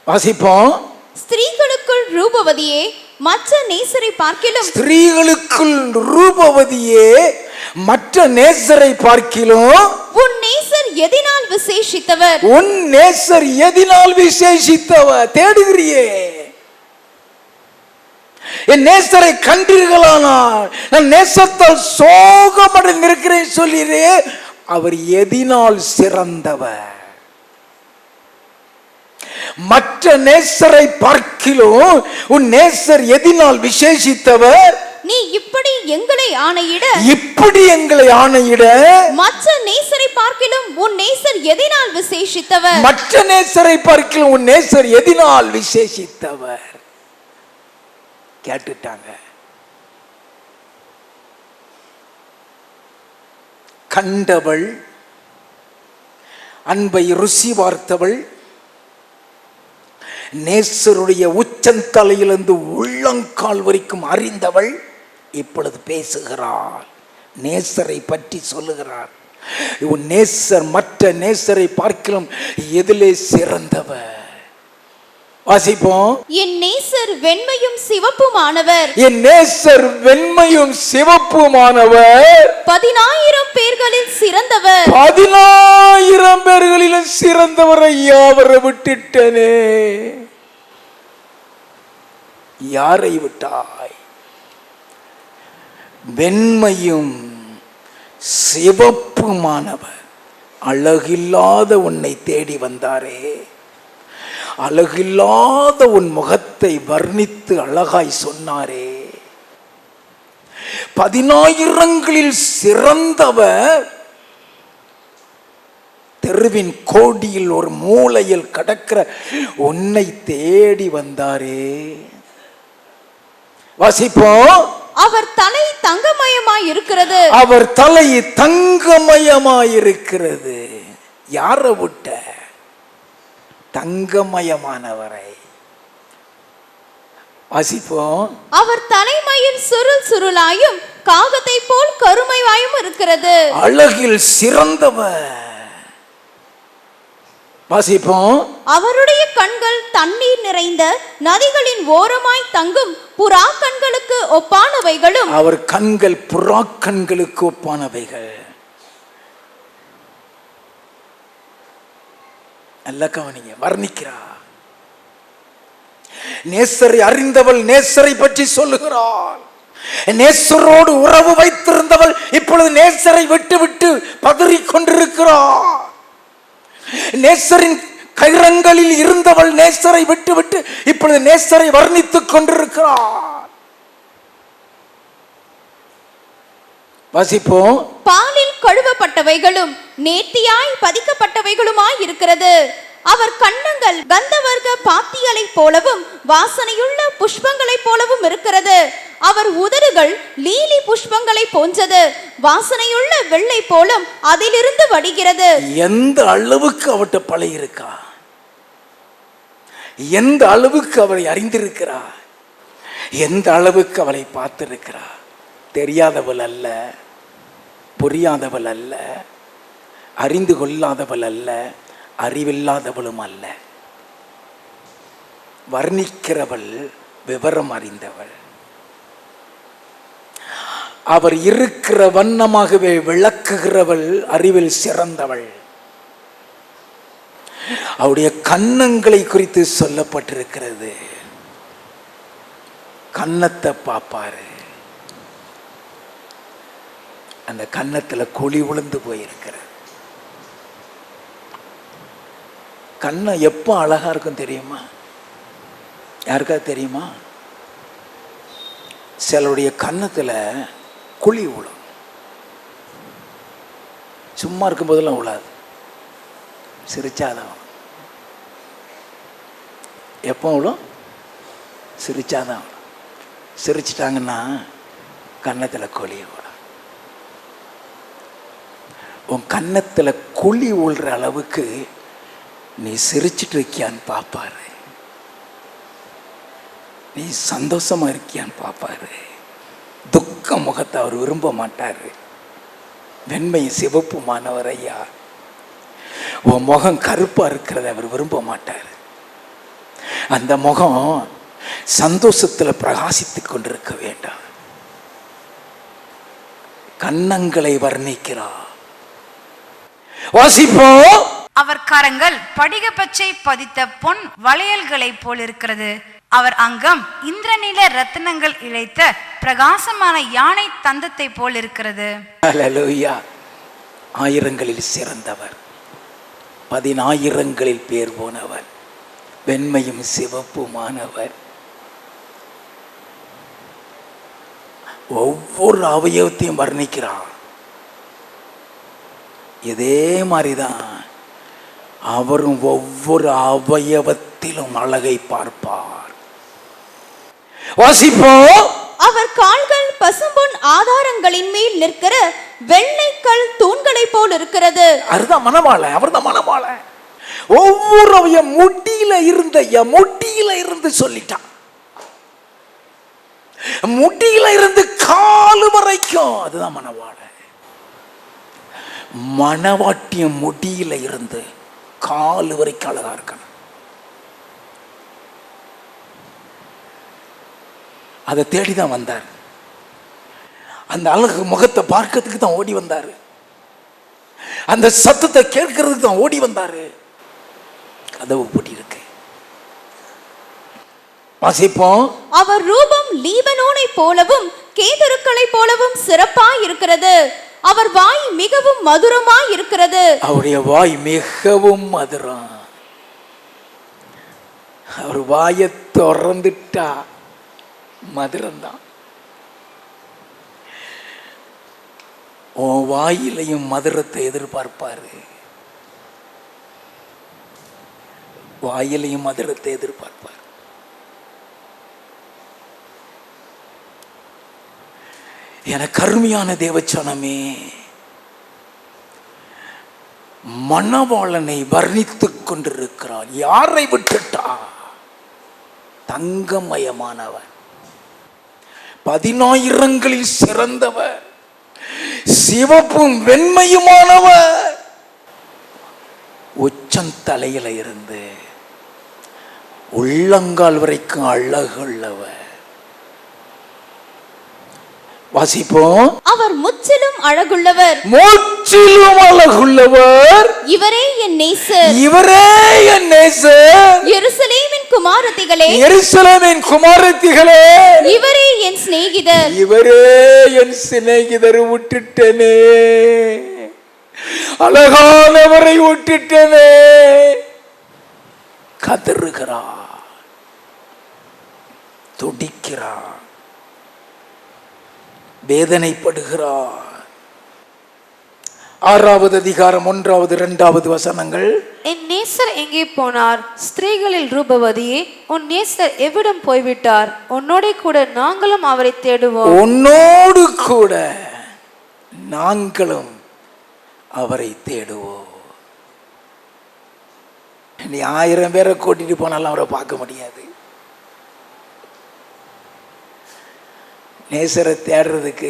Speaker 2: வாசிப்போம்.
Speaker 4: ஸ்திரீகளுக்குள் ரூபவதியே, மற்ற நேசரை பார்க்கிலும்,
Speaker 2: ஸ்திரீகளுக்குள் ரூபவதியே, மற்ற நேசரை பார்க்கிலும்,
Speaker 4: உன் நேசர் எதினால் விசேஷித்தவர்?
Speaker 2: உன் நேசர் எதினால் விசேஷித்தவர்? தேடுகிறியே, என் நேசரை கண்டீர்களானால் நான் நேசத்தால் சோகமடைந்திருக்கிறேன் சொல்லிரே. அவர் எதினால் சிறந்தவர்? மற்ற நேசரை பார்க்கிலும் உன் நேசர் எதினால் விசேஷித்தவர்?
Speaker 4: நீ இப்படி எங்களை ஆணையிட,
Speaker 2: இப்படி எங்களை ஆணையிட,
Speaker 4: மற்ற நேசரை பார்க்கிலும் உன் நேசர் எதினால் விசேஷித்தவர்?
Speaker 2: மற்ற நேசரை பார்க்கிலும் உன் நேசர் எதினால் விசேஷித்தவர்? கேட்டுட்டாங்க. கண்டவள், அன்பை ருசி பார்த்தவள், நேசருடைய உச்சந்தலையிலிருந்து உள்ளங்கால் வரைக்கும் அறிந்தவள் இப்பொழுது பேசுகிறாள். நேசரை பற்றி சொல்லுகிறார். உன் நேசர் மற்ற நேசரை பார்க்கலாம் எதிலே சிறந்தவர்? வாசிப்போம்.
Speaker 4: என் நேசர் வெண்மையும் சிவப்புமானவர்,
Speaker 2: என் நேசர் வெண்மையும் சிவப்புமானவர்,
Speaker 4: 10,000 பேர்களில் சிறந்தவர்.
Speaker 2: 10,000 பேர்களிலும் சிறந்தவர். ஐயா, அவரை விட்டுட்டனே. யாரை விட்டாய்? வெண்மையும் சிவப்புமானவர், அழகில்லாத உன்னை தேடி வந்தாரே. அழகில்லாத உன் முகத்தை வர்ணித்து அழகாய் சொன்னாரே. 10,000களில் சிறந்தவர் தெருவின் கோடியில் ஒரு மூலையில் கடக்கிற உன்னை தேடி வந்தாரே. வாசிப்போம்.
Speaker 4: அவர் தலை தங்கமயமாய் இருக்கிறது,
Speaker 2: அவர் தலை தங்கமயமாய் இருக்கிறது. யாரை விட்ட? தங்கமயமானவரை. வாசிப்போம்.
Speaker 4: அவர் தலைமயில் சுருள் சுருளாயும் காகத்தை போல் கருமையாயும் இருக்கிறது.
Speaker 2: அழகில் சிறந்தவர். வாசிப்போம்.
Speaker 4: அவருடைய கண்கள் தண்ணீர் நிறைந்த நதிகளின் ஓரமாய் தங்கும் புறா கண்களுக்கு ஒப்பானவைகளும்,
Speaker 2: அவர் கண்கள் புறா கண்களுக்கு ஒப்பானவைகள். நல்ல கவனிங்க, வர்ணிக்கிறார். நேசரை அறிந்தவள் நேசரை பற்றி சொல்லுகிறாள். நேசரோடு உறவு வைத்திருந்தவள் இப்பொழுது நேசரை விட்டு விட்டு பதறிக் கொண்டிருக்கிறாள். நேசரின் கைரங்களில் இருந்தவள் நேசரை விட்டு விட்டு இப்பொழுது நேசரை வர்ணித்துக் கொண்டிருக்கிறாள். வாசிப்போம்.
Speaker 4: பாலில் கழுவப்பட்டவைகளும் நேர்த்தியாய் பதிக்கப்பட்டவைகளுமாய் இருக்கிறது. அவர் கன்னங்கள் கந்தவர்க்க பாத்திகளை போலவும் வாசனையுள்ள புஷ்பங்களை போலவும் இருக்கிறது. அவர் உதடுகள் லீலி புஷ்பங்களை போன்றது, வாசனையுள்ள வெள்ளை போலும் அதிலிருந்து வடிகிறது.
Speaker 2: எந்த அளவுக்கு அவட்ட பழகி இருக்கா, எந்த அளவுக்கு அவரை அறிந்திருக்கிறார், எந்த அளவுக்கு அவளை பார்த்திருக்கிறார். தெரியாதவள் அல்ல, புரியாதவள் அல்ல, அறிந்து கொள்ளாதவள் அல்ல, அறிவில்லாதவளும் அல்ல. வர்ணிக்கிறவள் விவரம் அறிந்தவள். அவர் இருக்கிற வண்ணமாகவே விளக்குகிறவள் அறிவில் சிறந்தவள். அவருடைய கன்னங்களை குறித்து சொல்லப்பட்டிருக்கிறது. கன்னத்தை பார்ப்பாரு, அந்த கன்னத்துல குழி விழுந்து போயிருக்கிறது. கன்னம் எப்போ அழகா இருக்கும் தெரியுமா? யாருக்காவது தெரியுமா? சிலருடைய கன்னத்துல குழி விழும். சும்மா இருக்கும் போதெல்லாம் விழாது, சிரிச்சாதான். எப்போ விழும்? சிரிச்சாதான். சிரிச்சிட்டாங்கன்னா கன்னத்துல குழி விழும். உன் கன்னத்துல குழி விழுற அளவுக்கு நீ சிரிச்சிட்டு இருக்கியான்னு பார்ப்பாரு. நீ சந்தோஷமா இருக்கியான்னு பார்ப்பாரு. துக்க முகத்தை அவர் விரும்ப மாட்டாரு. வெண்மை சிவப்புமானவர் ஐயா. உன் முகம் கருப்பா இருக்கிறத அவர் விரும்ப மாட்டார். அந்த முகம் சந்தோஷத்துல பிரகாசித்துக் கொண்டிருக்க வேண்டாம். கன்னங்களை வர்ணிக்கிறார். வாசிப்போம்.
Speaker 1: அவர் கரங்கள் படிக பச்சை பதித்த பொன் வளையல்களைப் போல் இருக்கிறது. அவர் அங்கம் இந்திரநீல ரத்தினங்கள் இழைத்த பிரகாசமான யானை தந்தத்தை போல் இருக்கிறது.
Speaker 2: ஹல்லேலூயா. ஆயிரங்களில் சிறந்தவர், 10,000களில் பேர் போனவர், வெண்மையும் சிவப்புமானவர். ஒவ்வொரு அவயவத்தையும் வர்ணிக்கிறார். இதே மாதிரிதான் அவரும் ஒவ்வொரு அவயவத்திலும் அழகை பார்ப்பார். வாசிப்போம்.
Speaker 4: அவர் கால்கள் பசும்பொன் ஆதாரங்களின் மேல் நிற்கிற வெள்ளைக்கல் தூண்களை போல் இருக்கிறது.
Speaker 2: அதுதான் மணவாளன். அவர்தான் மணவாளன். ஒவ்வொரு முடியில இருந்து சொல்லிட்டான். முடியில இருந்து காலு வரைக்கும் அதுதான் மணவாளன். மணவாட்டியம் முடியில இருந்து காலு வரைக்கும் அழகா இருக்கணும். அதை தேடிதான் வந்தார். அந்த அழகு முகத்தை பார்க்கிறதுக்கு தான் ஓடி வந்தாரு. அந்த சத்தத்தை கேட்கறதுக்கு தான் ஓடி வந்தாரு. கதவு பூட்டி இருக்கு. வாசிப்போம்.
Speaker 4: அவர் ரூபம் லீபனோனை போலவும் கேதுருக்களை போலவும் சிறப்பாய் இருக்கிறது. அவர் வாய் மிகவும் மதுரமாய் இருக்கிறது.
Speaker 2: அவருடைய வாய் மிகவும் மதுரம். அவர் வாயை திறந்துட்டா மதுரம்தான். உன் வாயிலையும் மதுரத்தை எதிர்பார்ப்பாரு. வாயிலையும் மதுரத்தை எதிர்பார்ப்பார். என கருமையான தேவச்சனமே, மணவாளனை வர்ணித்துக் கொண்டிருக்கிறார். யாரை விட்டுட்டா? தங்கமயமானவர், 10,000களில் சிறந்தவர், சிவப்பும் வெண்மையுமானவர், உச்சந்தலையில இருந்து உள்ளங்கால் வரைக்கும் அழகுள்ளவர். வாசிப்போம்.
Speaker 4: அவர் முற்றிலும் அழகுள்ளவர்.
Speaker 2: முற்றிலும் அழகுள்ளவர்.
Speaker 4: இவரே என் நேசர்.
Speaker 2: இவரே என் நேசர்.
Speaker 4: எருசலேமின் குமாரத்திகளே,
Speaker 2: எருசலேமின் குமாரத்திகளே,
Speaker 4: இவரே என் சிநேகிதர்.
Speaker 2: இவரே என் சிநேகிதர். விட்டுட்டனே, அழகானவரை விட்டுட்டனே. கதறுகிறார், துடிக்கிறார், வேதனைப்படுகிறார். 6வது அதிகாரம் 1வது 2வது வசனங்கள்.
Speaker 3: என் நேசர் எங்கே போனார்? ஸ்திரீகளில் ரூபவதியே, உன் நேசர் எவ்விடம் போய்விட்டார்? உன்னோட கூட நாங்களும் அவரை தேடுவோம்.
Speaker 2: உன்னோடு கூட நாங்களும் அவரை தேடுவோம். நீ 1000 பேரை கூட்டிட்டு போனாலும் அவரை பார்க்க முடியாது. நேசரை தேடுறதுக்கு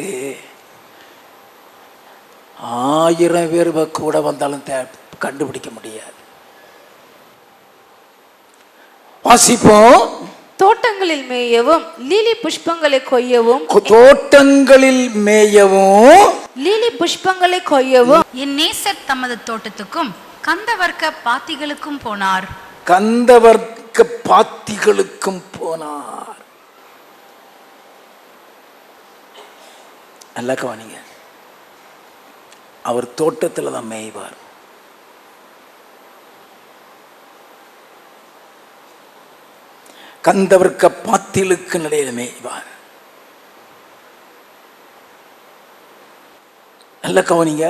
Speaker 2: 1000 பேர் கூட வந்தாலும் கண்டுபிடிக்க முடியாது. வாசிப்போம்.
Speaker 3: தோட்டங்களில் மேயவும் லீலி புஷ்பங்களை கொய்யவும்,
Speaker 2: தோட்டங்களில் மேயவும்
Speaker 3: லீலி புஷ்பங்களை கொய்யவும்
Speaker 1: என் நேசர் தமது தோட்டத்துக்கும் கந்தவர்க்க பாத்திகளுக்கும் போனார்.
Speaker 2: கந்தவர்க்க பாத்திகளுக்கும் போனார். நல்லா கவனிங்க. அவர் தோட்டத்தில் தான் மேய்வார். கந்தவர்க்க பாத்திலுக்கு நிலையில மேய்வார். நல்ல கவனிங்க,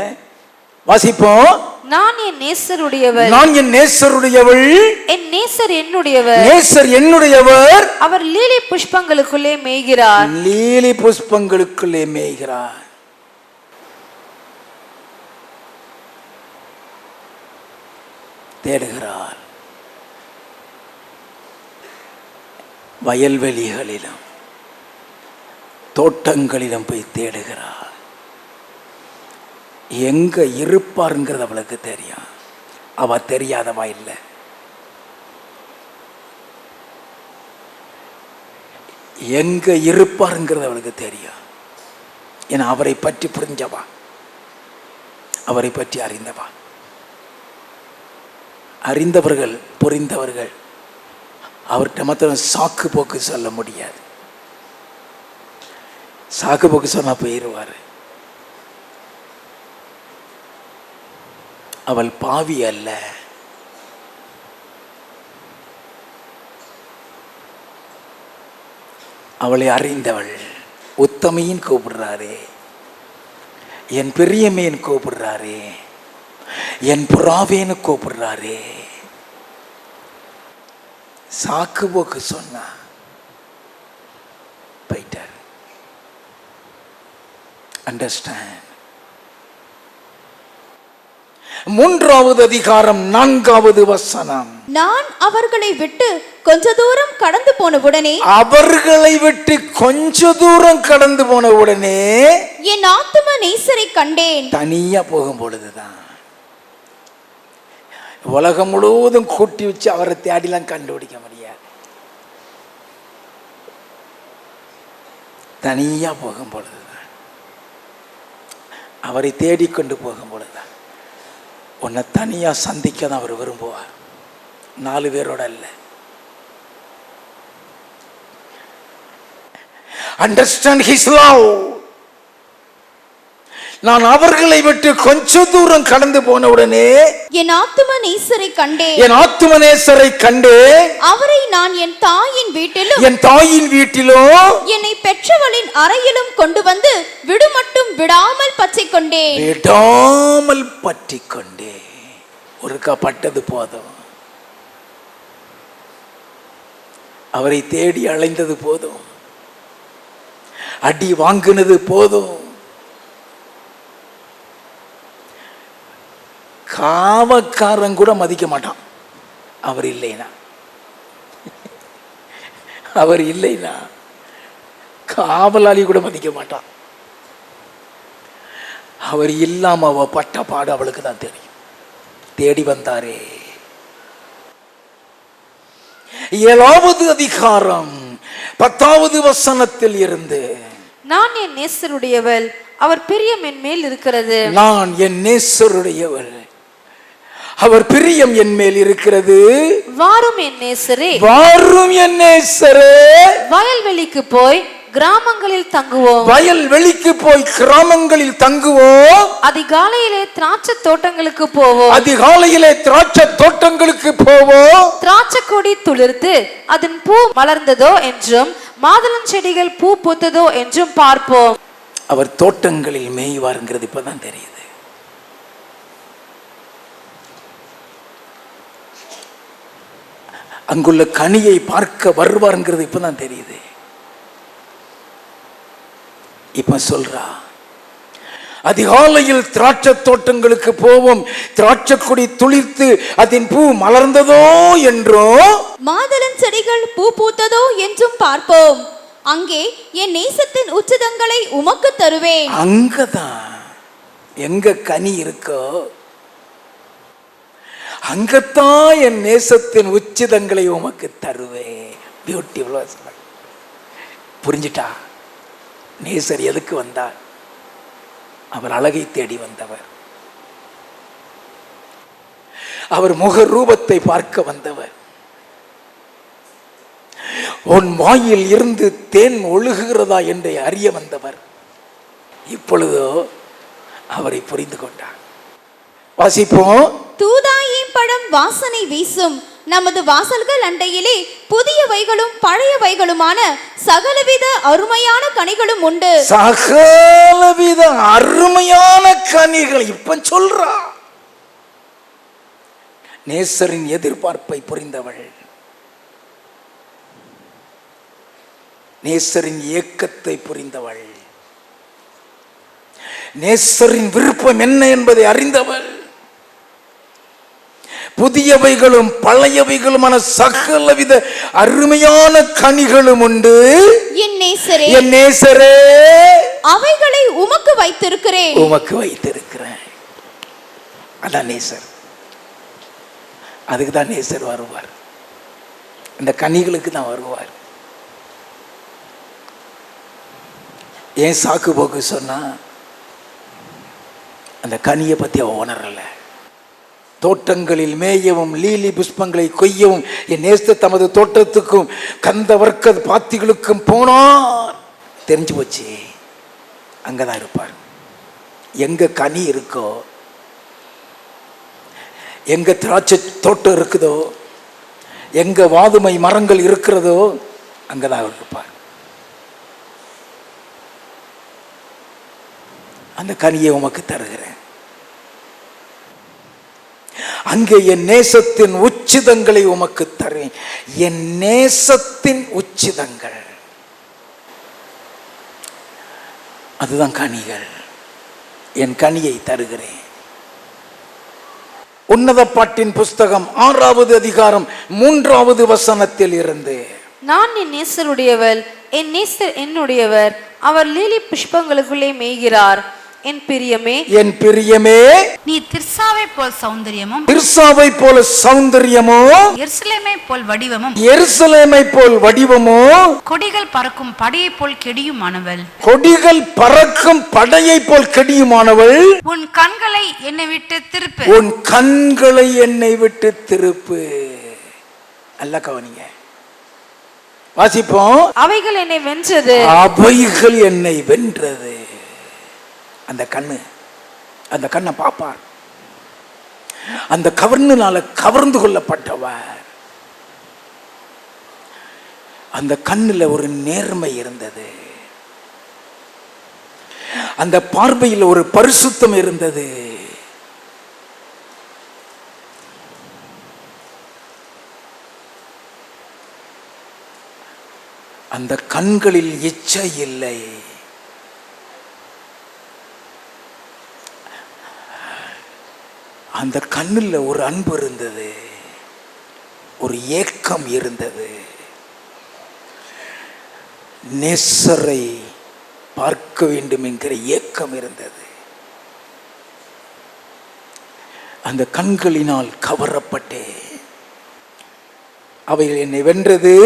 Speaker 2: வாசிப்போம்.
Speaker 3: நான் என் நேசருடையவள்,
Speaker 2: நான் என் நேசருடையவள்,
Speaker 3: என் நேசர் என்னுடையவர்,
Speaker 2: நேசர் என்னுடையவர்.
Speaker 3: அவர் லீலி புஷ்பங்களுக்குள்ளே மேய்கிறார்,
Speaker 2: லீலி புஷ்பங்களுக்குள்ளே மேய்கிறார். தேடுகிறார். வயல்வெளிகளிலும் தோட்டங்களிலும் போய் தேடுகிறார். எங்க இருப்பாருங்கிறது அவளுக்கு தெரியும். அவ தெரியாதவா இல்லை. எங்க இருப்பாருங்கிறது அவளுக்கு தெரியும். ஏன்னா அவரை பற்றி புரிஞ்சவா, அவரை பற்றி அறிந்தவா. அறிந்தவர்கள், புரிந்தவர்கள் அவர்கிட்ட மாத்திரம் சாக்கு போக்கு சொல்ல முடியாது. சாக்கு போக்கு சொன்னா போயிடுவார். அவள் பாவி அல்ல. அவளை அறிந்தவள். உத்தமையின் கூப்பிடுறாரே, என் பெரியம்மையின் கூப்பிடுறாரே, என் புறாவேன்னு கூப்பிடுறாரே. சாக்கு போக்கு சொன்னா போயிட்டார். அண்டர்ஸ்டாண்ட். 3வது அதிகாரம் 4வது வசனம்.
Speaker 4: நான் அவர்களை விட்டு கொஞ்ச தூரம் கடந்து போன உடனே,
Speaker 2: அவர்களை விட்டு கொஞ்ச தூரம் கடந்து போன உடனே
Speaker 4: என் ஆத்தும நேசரை கண்டேன்.
Speaker 2: தனியா போகும் பொழுதுதான். உலகம் முழுவதும் கூட்டி வச்சு அவரை தேடிலாம் கண்டுபிடிக்க முடியாது. தனியா போகும் பொழுதுதான், அவரை தேடிக்கொண்டு போகும் பொழுதுதான். உன்னை தனியா சந்திக்க தான் அவர் விரும்புவார், 4 பேரோட அல்ல. Understand his love. நான் அவர்களை விட்டு கொஞ்ச தூரம் கடந்து போன உடனே
Speaker 4: என் ஆத்தும நேசரை கண்டேன்.
Speaker 2: என் ஆத்தும நேசரை கண்டேன்.
Speaker 4: அவரை நான் என் தாயின் வீட்டிலும்
Speaker 2: என் தாயின் வீட்டிலும்
Speaker 4: என்னை பெற்றவளின் அறையிலும் கொண்டு வந்து விடுமட்டும் விடாமல் பற்றி கொண்டேன்.
Speaker 2: விடாமல் பற்றி கொண்டே. ஒருக்கா பட்டது போதும். அவரை தேடி அலைந்தது போதும். அடி வாங்கினது போதும். காவக்காரன் கூட மதிக்க மாட்டான் அவர் இல்லைனா. அவர் இல்லைனா காவலாளி கூட மதிக்க மாட்டான். அவர் இல்லாம அவ பட்ட பாடு அவளுக்கு தான் தெரியும். தேடி வந்தாரே. 7வது அதிகாரம் 10வது வசனத்தில் இருந்து.
Speaker 3: நான் என் நேசருடையவள், அவர் பிரியம் என் மேல் இருக்கிறது.
Speaker 2: நான் என் நேசருடையவள், அவர் பிரியம் என் மேல் இருக்கிறது.
Speaker 3: வாரும் என் நேசரே,
Speaker 2: வாரும் என் நேசரே,
Speaker 3: வயல்வெளிக்கு போய் கிராமங்களில் தங்குவோம்.
Speaker 2: வயல்வெளிக்கு போய் கிராமங்களில் தங்குவோம்.
Speaker 3: அதிகாலையிலே திராட்சை தோட்டங்களுக்கு போவோம்.
Speaker 2: அதிகாலையிலே திராட்சை தோட்டங்களுக்கு போவோம்.
Speaker 3: திராட்சை கொடி துளிர்த்து அதன் பூ மலர்ந்ததோ என்றும் மாதுளம் செடிகள் பூ பூத்ததோ என்றும் பார்ப்போம்.
Speaker 2: அவர் தோட்டங்களில் மேய்வாருங்கிறது இப்பதான் தெரியுது. அங்குள்ள கனியை பார்க்க வருவாருங்கிறது இப்பதான் தெரியுது. இப்ப சொல்றா, அதிகாலையில் திராட்சை தோட்டங்களுக்கு போவோம். திராட்சை கொடி துளிர்த்து அதன் பூ மலர்ந்ததோ என்றும்
Speaker 4: மாதுளம் செடிகள் பூ பூத்ததோ என்றும் பார்ப்போம். அங்கே என் நேசத்தின் உச்சிதங்களை உமக்கு தருவேன்.
Speaker 2: அங்கதான் எங்க கனி இருக்கோ அங்கத்தான் என் நேசத்தின் உச்சிதங்களை உமக்கு தருவேன். பியூட்டிஃபுல்லா புரிஞ்சிட்டா? நேசர் எதுக்கு வந்தார்? அவர் அழகை தேடி வந்தவர். அவர் முக ரூபத்தை பார்க்க வந்தவர். உன் வாயில் இருந்து தேன் ஒழுகுகிறதா என்று அறிய வந்தவர். இப்பொழுதோ அவரை புரிந்து கொண்டார். வாசிப்போம்.
Speaker 4: தூதாயீம் பழம் வாசனை வீசும், நமது வாசல்கள் அண்டையிலே புதியவைகளும் பழையவைகளுமான சகலவித அருமையான கனிகளும் உண்டு.
Speaker 2: சகலவித அருமையான கனிகள். இப்ப சொல்றா, நேசரின் எதிர்பார்ப்பை புரிந்தவள், நேசரின் ஏக்கத்தை புரிந்தவள், நேசரின் விருப்பம் என்ன என்பதை அறிந்தவள், புதியவைகளும் பழையவைகளுமான சகலவித அருமையான கனிகளும் உண்டு.
Speaker 4: என் நேசரே,
Speaker 2: என் நேசரே,
Speaker 4: அவைகளை உமக்கு வைத்திருக்கிறேன்.
Speaker 2: உமக்கு வைத்திருக்கிறேன். அதான் நேசர். அதுக்கு தான் நேசர் வருவார். இந்த கனிகளுக்கு தான் வருவார். ஏன் சாக்கு போக்கு சொன்னா, அந்த கனியை பத்தி அவ உணரல. தோட்டங்களில் மேயவும் லீலி புஷ்பங்களை கொய்யவும் என் நேசர் தமது தோட்டத்துக்கும் கந்த வர்க்க பாத்திகளுக்கும் போனார். தெரிஞ்சு போச்சு, அங்கதான் இருப்பார். எங்க கனி இருக்கோ, எங்க திராட்சை தோட்டம் இருக்குதோ, எங்க வாதுமை மரங்கள் இருக்கிறதோ, அங்கதான் இருப்பார். அந்த கனியை உமக்கு தருகிறேன். அங்கே என் நேசத்தின் உச்சிதங்களை உமக்கு தருவேன். என் நேசத்தின் உச்சிதங்கள், அதுதான் கனிகள். என் கனியை தருகிறேன். உன்னத பாட்டின் புஸ்தகம் 6வது அதிகாரம் 3வது வசனத்தில் இருந்து,
Speaker 3: நான் என் நேசருடையவள், என் நேசர் என்னுடையவர், அவர் லீலி புஷ்பங்களுக்குள்ளே மேய்கிறார். என் பிரியமே,
Speaker 2: என் பிரியமே,
Speaker 1: நீ திர்சாவை போல் சௌந்தரியமும்
Speaker 2: திர்சாவை போல சௌந்தரியமோ,
Speaker 1: எருசலேமை போல் வடிவமும்,
Speaker 2: எருசலேமை போல் வடிவமோ,
Speaker 1: கொடிகள் பறக்கும் படையை போல் கெடியுமானவள்.
Speaker 2: கொடிகள் பறக்கும் படையை போல் கெடியுமானவள்.
Speaker 1: உன் கண்களை என்னை விட்டு திருப்பு.
Speaker 2: உன் கண்களை என்னை விட்டு திருப்பு. அல்ல கவனிங்க, வாசிப்போம்.
Speaker 3: அவைகள் என்னை வென்றது.
Speaker 2: அவைகள் என்னை வென்றது. அந்த கண்ணு, அந்த கண்ணை பாப்பார். அந்த கவர்னால கவர்ந்து கொள்ளப்பட்டவர். அந்த கண்ணுல ஒரு நேர்மை இருந்தது. அந்த பார்வையில் ஒரு பரிசுத்தம் இருந்தது. அந்த கண்களில் இச்சை இல்லை. அந்த கண்ணில் ஒரு அன்பு இருந்தது, ஒரு ஏக்கம் இருந்தது. நேசரை பார்க்க வேண்டும் என்கிற ஏக்கம் இருந்தது. அந்த கண்களினால் கவரப்பட்டேன். அவைகள் என்னை வென்றது.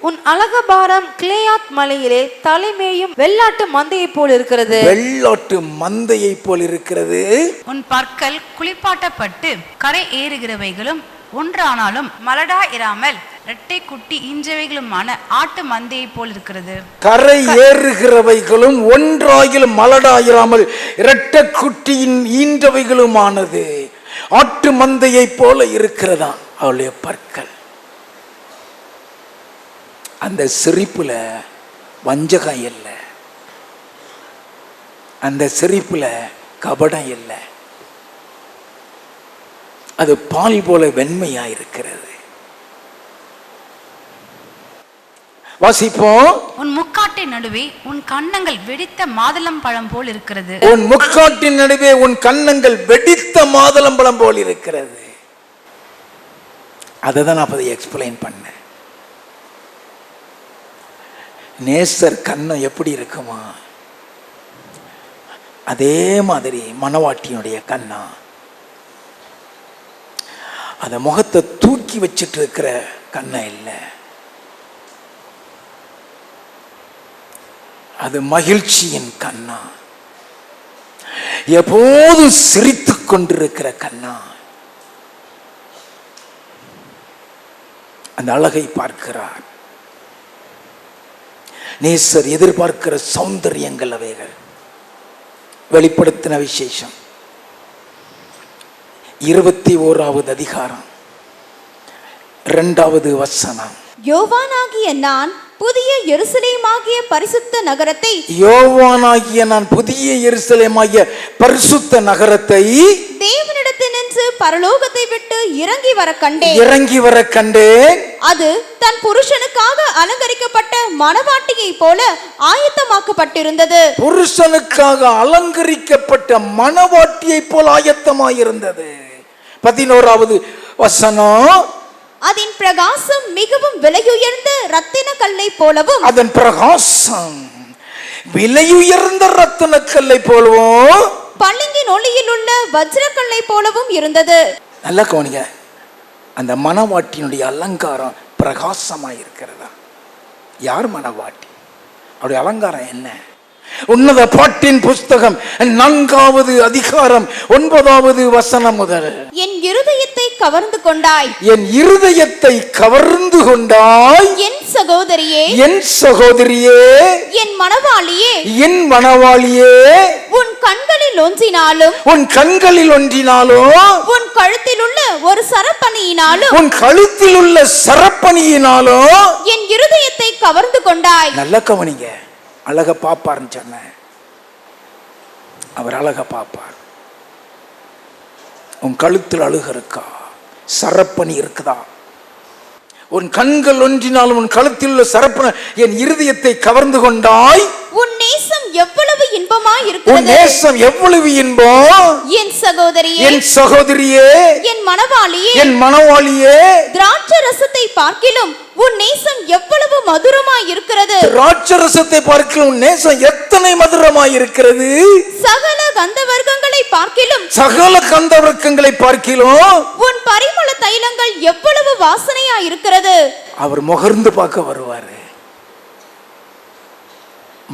Speaker 3: உன் அழகபாரம் கிளேயாத் மலையிலே தலைமேயும் வெள்ளாட்டு மந்தையை போல் இருக்கிறது.
Speaker 2: வெள்ளாட்டு மந்தையை போல் இருக்கிறது.
Speaker 1: உன் பற்கள் குளிப்பாட்டப்பட்டு கரை ஏறுகிறவைகளும் ஒன்றானாலும் மலடா இராமல் இரட்டை குட்டி ஈஞ்சவைகளுமான ஆட்டு மந்தையை போல் இருக்கிறது.
Speaker 2: கரை ஏறுகிறவைகளும் ஒன்றாயிலும் மலடாயிராமல் இரட்டை குட்டியின் ஈன்றவைகளுமானது ஆட்டு மந்தையை போல இருக்கிறதா அவளுடைய பற்கள். அந்த சிரிப்புல வஞ்சகம் இல்லை, அந்த சிரிப்புல கபடம் இல்லை. அது பால் போல வெண்மையா இருக்கிறது. வாசிப்போம்.
Speaker 1: உன் முக்காட்டின் நடுவே உன் கன்னங்கள் வெடித்த மாதுளம் பழம் போல் இருக்கிறது.
Speaker 2: உன் முக்காட்டின் நடுவே உன் கன்னங்கள் வெடித்த மாதுளம் பழம் போல் இருக்கிறது. அதை தான் நான் அப்போ எக்ஸ்பிளைன் பண்ணேன். நேசர் கன்னம் எப்படி இருக்குமா, அதே மாதிரி மணவாட்டியுடைய கண்ணா. அந்த முகத்தை தூக்கி வச்சிட்டு இருக்கிற கண்ணை இல்லை, அது மகிழ்ச்சியின் கண்ணா, எப்போதும் சிரித்துக் கொண்டிருக்கிற கண்ணா. அந்த அழகை பார்க்கிறார். நேசர் எதிர்பார்க்கிற சௌந்தரியங்கள் அவைகள். வெளிப்படுத்தின விசேஷம் 21வது அதிகாரம் 2வது வசனம்.
Speaker 4: யோவானாகிய நான் புதிய எருசலேமாகிய பரிசுத்த நகரத்தை
Speaker 2: யோவானாகிய நான் புதிய எருசலேமாகிய பரிசுத்த நகரத்தை
Speaker 4: தேவனிடத்தினின்று பரலோகத்தை விட்டு இறங்கி வர கண்டேன். அது தன் புருஷனுக்காக அலங்கரிக்கப்பட்ட மணவாட்டியை போல ஆயத்தமாக்கப்பட்டிருந்தது.
Speaker 2: புருஷனுக்காக அலங்கரிக்கப்பட்ட மணவாட்டியை போல ஆயத்தமாயிருந்தது. 11வது வசனம்.
Speaker 4: அதன் பிரகாசம் மிகவும் விலையுயர்ந்த ரத்தின கல்லை போலவும்,
Speaker 2: அதன் பிரகாசம் விலையுயர்ந்த ரத்தின கல்லை போலவும்,
Speaker 4: பளிங்கின் ஒளியில் உள்ள வஜ்ரக்கல்லை போலவும் இருந்தது.
Speaker 2: நல்லா கவனிங்க, அந்த மணவாட்டியினுடைய அலங்காரம் பிரகாசமாய் இருக்கிறதா? யார் மணவாட்டி? அவருடைய அலங்காரம் என்ன? உன்னத பாட்டின் புஸ்தகம் 4வது அதிகாரம் 9வது வசனம் முதல்.
Speaker 4: என் இருதயத்தை கவர்ந்து கொண்டாய்,
Speaker 2: என் இருதயத்தை கவர்ந்து கொண்டாய்,
Speaker 4: என் சகோதரியே,
Speaker 2: என் சகோதரியே,
Speaker 4: என் மணவாளியே,
Speaker 2: என் மணவாளியே,
Speaker 4: உன் கண்களில் ஒன்றினாலும்,
Speaker 2: உன் கண்களில் ஒன்றினாலும்,
Speaker 4: உன் கழுத்தில் உள்ள ஒரு சரப்பணியினாலும்,
Speaker 2: உன் கழுத்தில் உள்ள சரப்பணியினாலும்
Speaker 4: என் இருதயத்தை கவர்ந்து கொண்டாய்.
Speaker 2: நல்ல கவனிங்க, அழக பாப்பார்னு சொன்ன, அவர் அழக பாப்பார். உன் கழுத்தில் அழுக இருக்கா? சரப்பணி இருக்குதா? உன் கண்கள் ஒன்றினாலும் உன் கழுத்தில் உள்ள சரப்பணி என் இருதயத்தை கவர்ந்து கொண்டாய்.
Speaker 4: உன் நேசம் எவ்வளவு இன்பமாய்
Speaker 2: உன்
Speaker 4: இருக்கிறது.
Speaker 2: நேசம் எவ்வளவு இன்பம்.
Speaker 4: என் சகோதரியே,
Speaker 2: என் சகோதரியே,
Speaker 4: என் மணவாளியே,
Speaker 2: என் மணவாளியே,
Speaker 4: திராட்சை ரசத்தை பார்க்கிலும் உன் நேசம் எவ்வளவு மதுரமாய் இருக்கிறது.
Speaker 2: திராட்சரசத்தை பார்க்கிலும் உன் நேசம் எத்தனை மதுரமாய் இருக்கிறது.
Speaker 4: சகல கந்தவர்க்கங்களை பார்க்கிலும்,
Speaker 2: சகல கந்தவர்க்கங்களை பார்க்கிலும்
Speaker 4: உன் பரிமள தைலங்கள் எவ்வளவு வாசனையாய் இருக்கிறது.
Speaker 2: அவர் முகர்ந்து பார்க்க வருவாரு.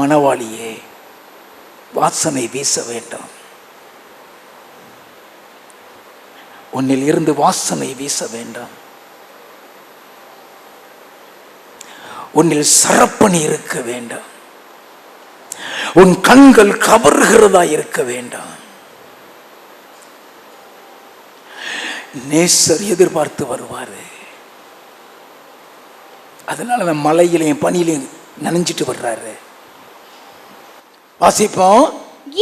Speaker 2: மணவாளியே, வாசனை வீச வேண்டும். உன்னில் இருந்து வாசனை வீச வேண்டும். உன்னில் சரப்பணி இருக்க வேண்டும். உன் கண்கள் கவர்கிறதா இருக்க வேண்டும். நேசர் எதிர்பார்த்து வருவாரு. அதனால நம்ம மலையிலையும் பனியிலையும் நனைஞ்சிட்டு வர்றாரு. வாசிப்போம்.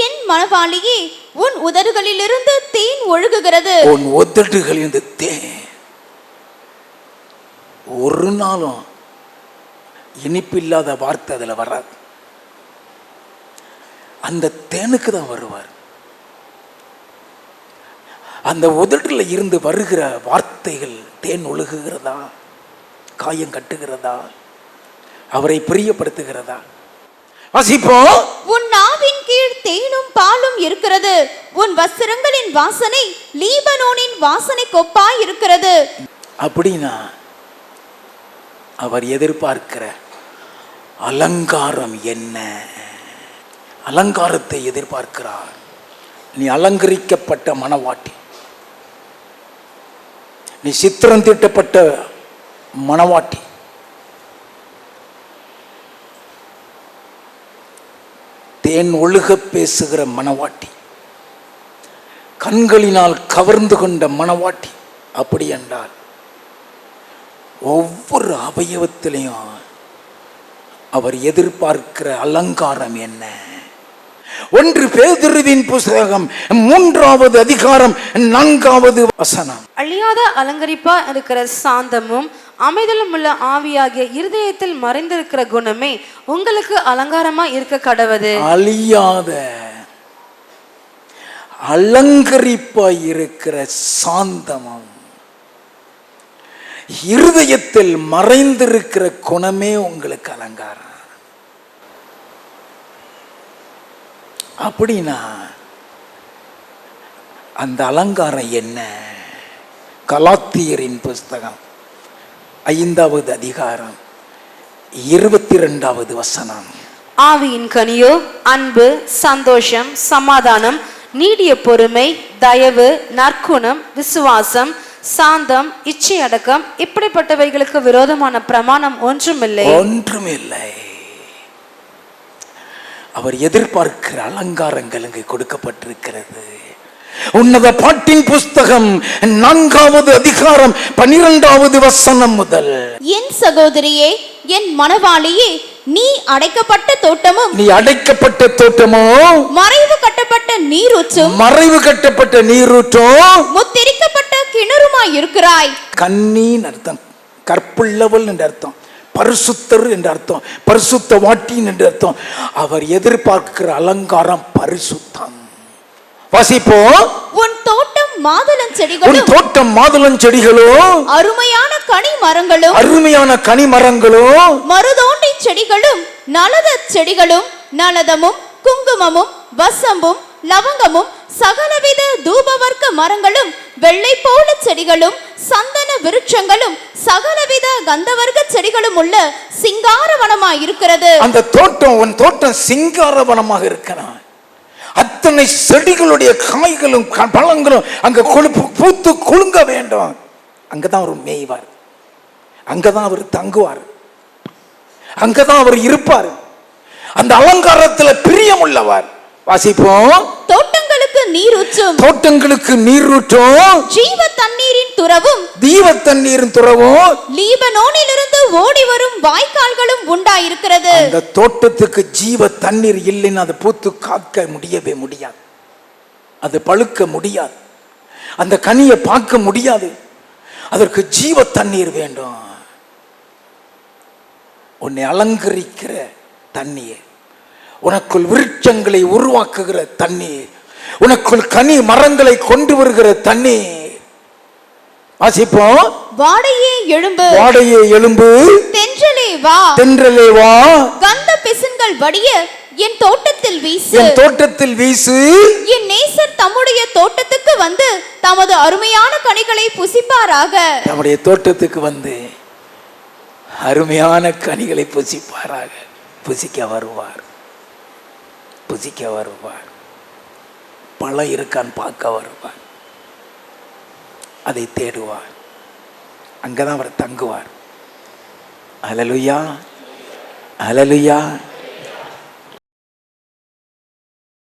Speaker 4: என் மணவாளியே, உன் உதடுகளிலிருந்து தேன் ஒழுகுகிறது.
Speaker 2: உன் உதடுகளிலிருந்து தேன். ஒரு நாளும் இனிப்பில்லாத வார்த்தை அதுல வராது. அந்த தேனுக்கு தான் வருவார். அந்த உதடுல இருந்து வருகிற வார்த்தைகள் தேன் ஒழுகுகிறதா, காயம் கட்டுகிறதா, அவரை பிரியப்படுத்துகிறதா? வாசிப்போம்.
Speaker 4: உன் நாவின் கீழ் தேனும் பாலும் இருக்கிறது. உன் வஸ்திரங்களின் வாசனை லீபனோனின் வாசனை கொப்பாய் இருக்கிறது.
Speaker 2: அப்படின்னா அவர் எதிர்பார்க்கிற அலங்காரம் என்ன? அலங்காரத்தை எதிர்பார்க்கிறார். நீ அலங்கரிக்கப்பட்ட மணவாட்டி, நீ சித்திரம் தீட்டப்பட்ட மணவாட்டி. தேன் ஒழுக பேசுகிற மணவாட்டி, கண்களினால் கவர்ந்து கொண்ட மணவாட்டி. அப்படி என்றால் ஒவ்வொரு அவயவத்திலையும் அவர் எதிர்பார்க்கிற அலங்காரம் என்ன? 1 பேதுருவின் புஸ்தகம் 3வது அதிகாரம் 4வது வசனம்.
Speaker 3: அழியாத அலங்கரிப்பா இருக்கிற சாந்தமும் அமைதலும் உள்ள ஆவியாகிய இருதயத்தில் மறைந்திருக்கிற குணமே உங்களுக்கு அலங்காரமா இருக்க கடவது.
Speaker 2: அழியாத அலங்கரிப்பா இருக்கிற சாந்தமும் இருதயத்தில் மறைந்திருக்கிற குணமே உங்களுக்கு அலங்காரம். அப்படின்னா அந்த அலங்காரம் என்ன? கலாத்தியரின் புஸ்தகம் 5வது அதிகாரம் 22வது வசனம்.
Speaker 3: ஆவியின் கனியோ அன்பு, சந்தோஷம், சமாதானம், நீடிய பொறுமை, தயவு, நற்குணம், விசுவாசம், சாந்தம், இச்சை அடக்கம், இப்படிப்பட்டவைகளுக்கு விரோதமான பிரமாணம் ஒன்றுமில்லை.
Speaker 2: ஒன்றுமில்லை. அவர் எதிர்பார்க்கிற அலங்காரங்கள் இங்கே கொடுக்கப்பட்டிருக்கிறது. உன்னத பாட்டின் புஸ்தகம் 4வது அதிகாரம் 12வது வசனம் முதல்.
Speaker 4: என் சகோதரியே, என் மணவாளியே, நீ அடைக்கப்பட்ட தோட்டமும்
Speaker 2: நீ அடைக்கப்பட்ட தோட்டமோ,
Speaker 4: மறைவு கட்டப்பட்ட நீரூற்றும்
Speaker 2: மறைவு கட்டப்பட்ட நீரூற்றும்
Speaker 4: முத்திரிக்கப்பட்ட கிணறுமாய் இருக்கிறாய்.
Speaker 2: கன்னின்னு அர்த்தம், கற்புள்ளவள் என்று அர்த்தம், பரிசுத்தர் என்று அர்த்தம், பரிசுத்த வாட்டின் என்று அர்த்தம். அவர் எதிர்பார்க்கிற அலங்காரம் பரிசுத்தம். வாசிப்போம்.
Speaker 4: உன் தோட்டம் மாதுளம்
Speaker 2: உன்
Speaker 4: செடிகளும்
Speaker 2: தோட்டம் மாதுளம் செடிகளும்
Speaker 4: அருமையான கனி மரங்களும்
Speaker 2: அருமையான கனி மரங்களும்
Speaker 4: மருதோண்டி செடிகளும் நலத செடிகளும் நலதமும் குங்குமமும் வசம்பும் லவங்கமும் சகலவித தூபவர்க்க மரங்களும் வெள்ளை போல செடிகளும் சந்தன விருட்சங்களும் சகலவித கந்தவர்க்க செடிகளும் உள்ள சிங்காரவனமாய் இருக்கிறது.
Speaker 2: அந்த தோட்டம், உன் தோட்டம் சிங்காரவனமாக இருக்கிறான். அத்தனை செடிகளுடைய காய்களும் பழங்களும் அங்க பூத்து குலுங்க வேண்டும். அங்கதான் அவர் மேய்வார், அங்கதான் அவர் தங்குவார், அங்கதான் அவர் இருப்பார். அந்த அலங்காரத்துல பிரியம் உள்ளவர். வாசிப்போம்.
Speaker 4: தோட்டங்களுக்கு நீரூற்றும்
Speaker 2: தோட்டங்களுக்கு நீரூற்றும்
Speaker 4: ஜீவ தண்ணீரின் துறவும்
Speaker 2: தீவ தண்ணீரின் துறவும்
Speaker 4: லீபனோனிலிருந்து ஓடி வரும் வாய்க்கால்களும் உண்டாயிருக்கிறது.
Speaker 2: அந்த தோட்டத்துக்கு ஜீவ தண்ணீர் இல்லைன்னு அதை பூத்து காக்க முடியவே முடியாது, அது பழுக்க முடியாது, அந்த கனியை பார்க்க முடியாது. அதற்கு ஜீவ தண்ணீர் வேண்டும். உன்னை அலங்கரிக்கிற தண்ணீர், உனக்குள் விருட்சங்களை உருவாக்குகிற தண்ணீர், உனக்குள் கனி மரங்களை கொண்டு வருகிற தண்ணீர். வாசிப்போம்.
Speaker 4: வாடையே எழும்பு,
Speaker 2: வாடையே எழும்பு,
Speaker 4: தென்றலே வா,
Speaker 2: தென்றலே வா,
Speaker 4: கந்த பிசின்கள் வடிய என் தோட்டத்தில் வீசு,
Speaker 2: என் தோட்டத்தில் வீசு.
Speaker 4: என் நேசர் தம்முடைய தோட்டத்துக்கு வந்து தமது அருமையான கனிகளை புசிப்பாராக.
Speaker 2: நம்முடைய தோட்டத்துக்கு வந்து அருமையான கனிகளை புசிப்பாராக. புசிக்க வருவார், புசிக்க வருவார். பழம் இருக்கான்னு பார்க்க வருவார், அதை தேடுவார், அங்கதான் அவர் தங்குவார். அல்லேலூயா, அல்லேலூயா.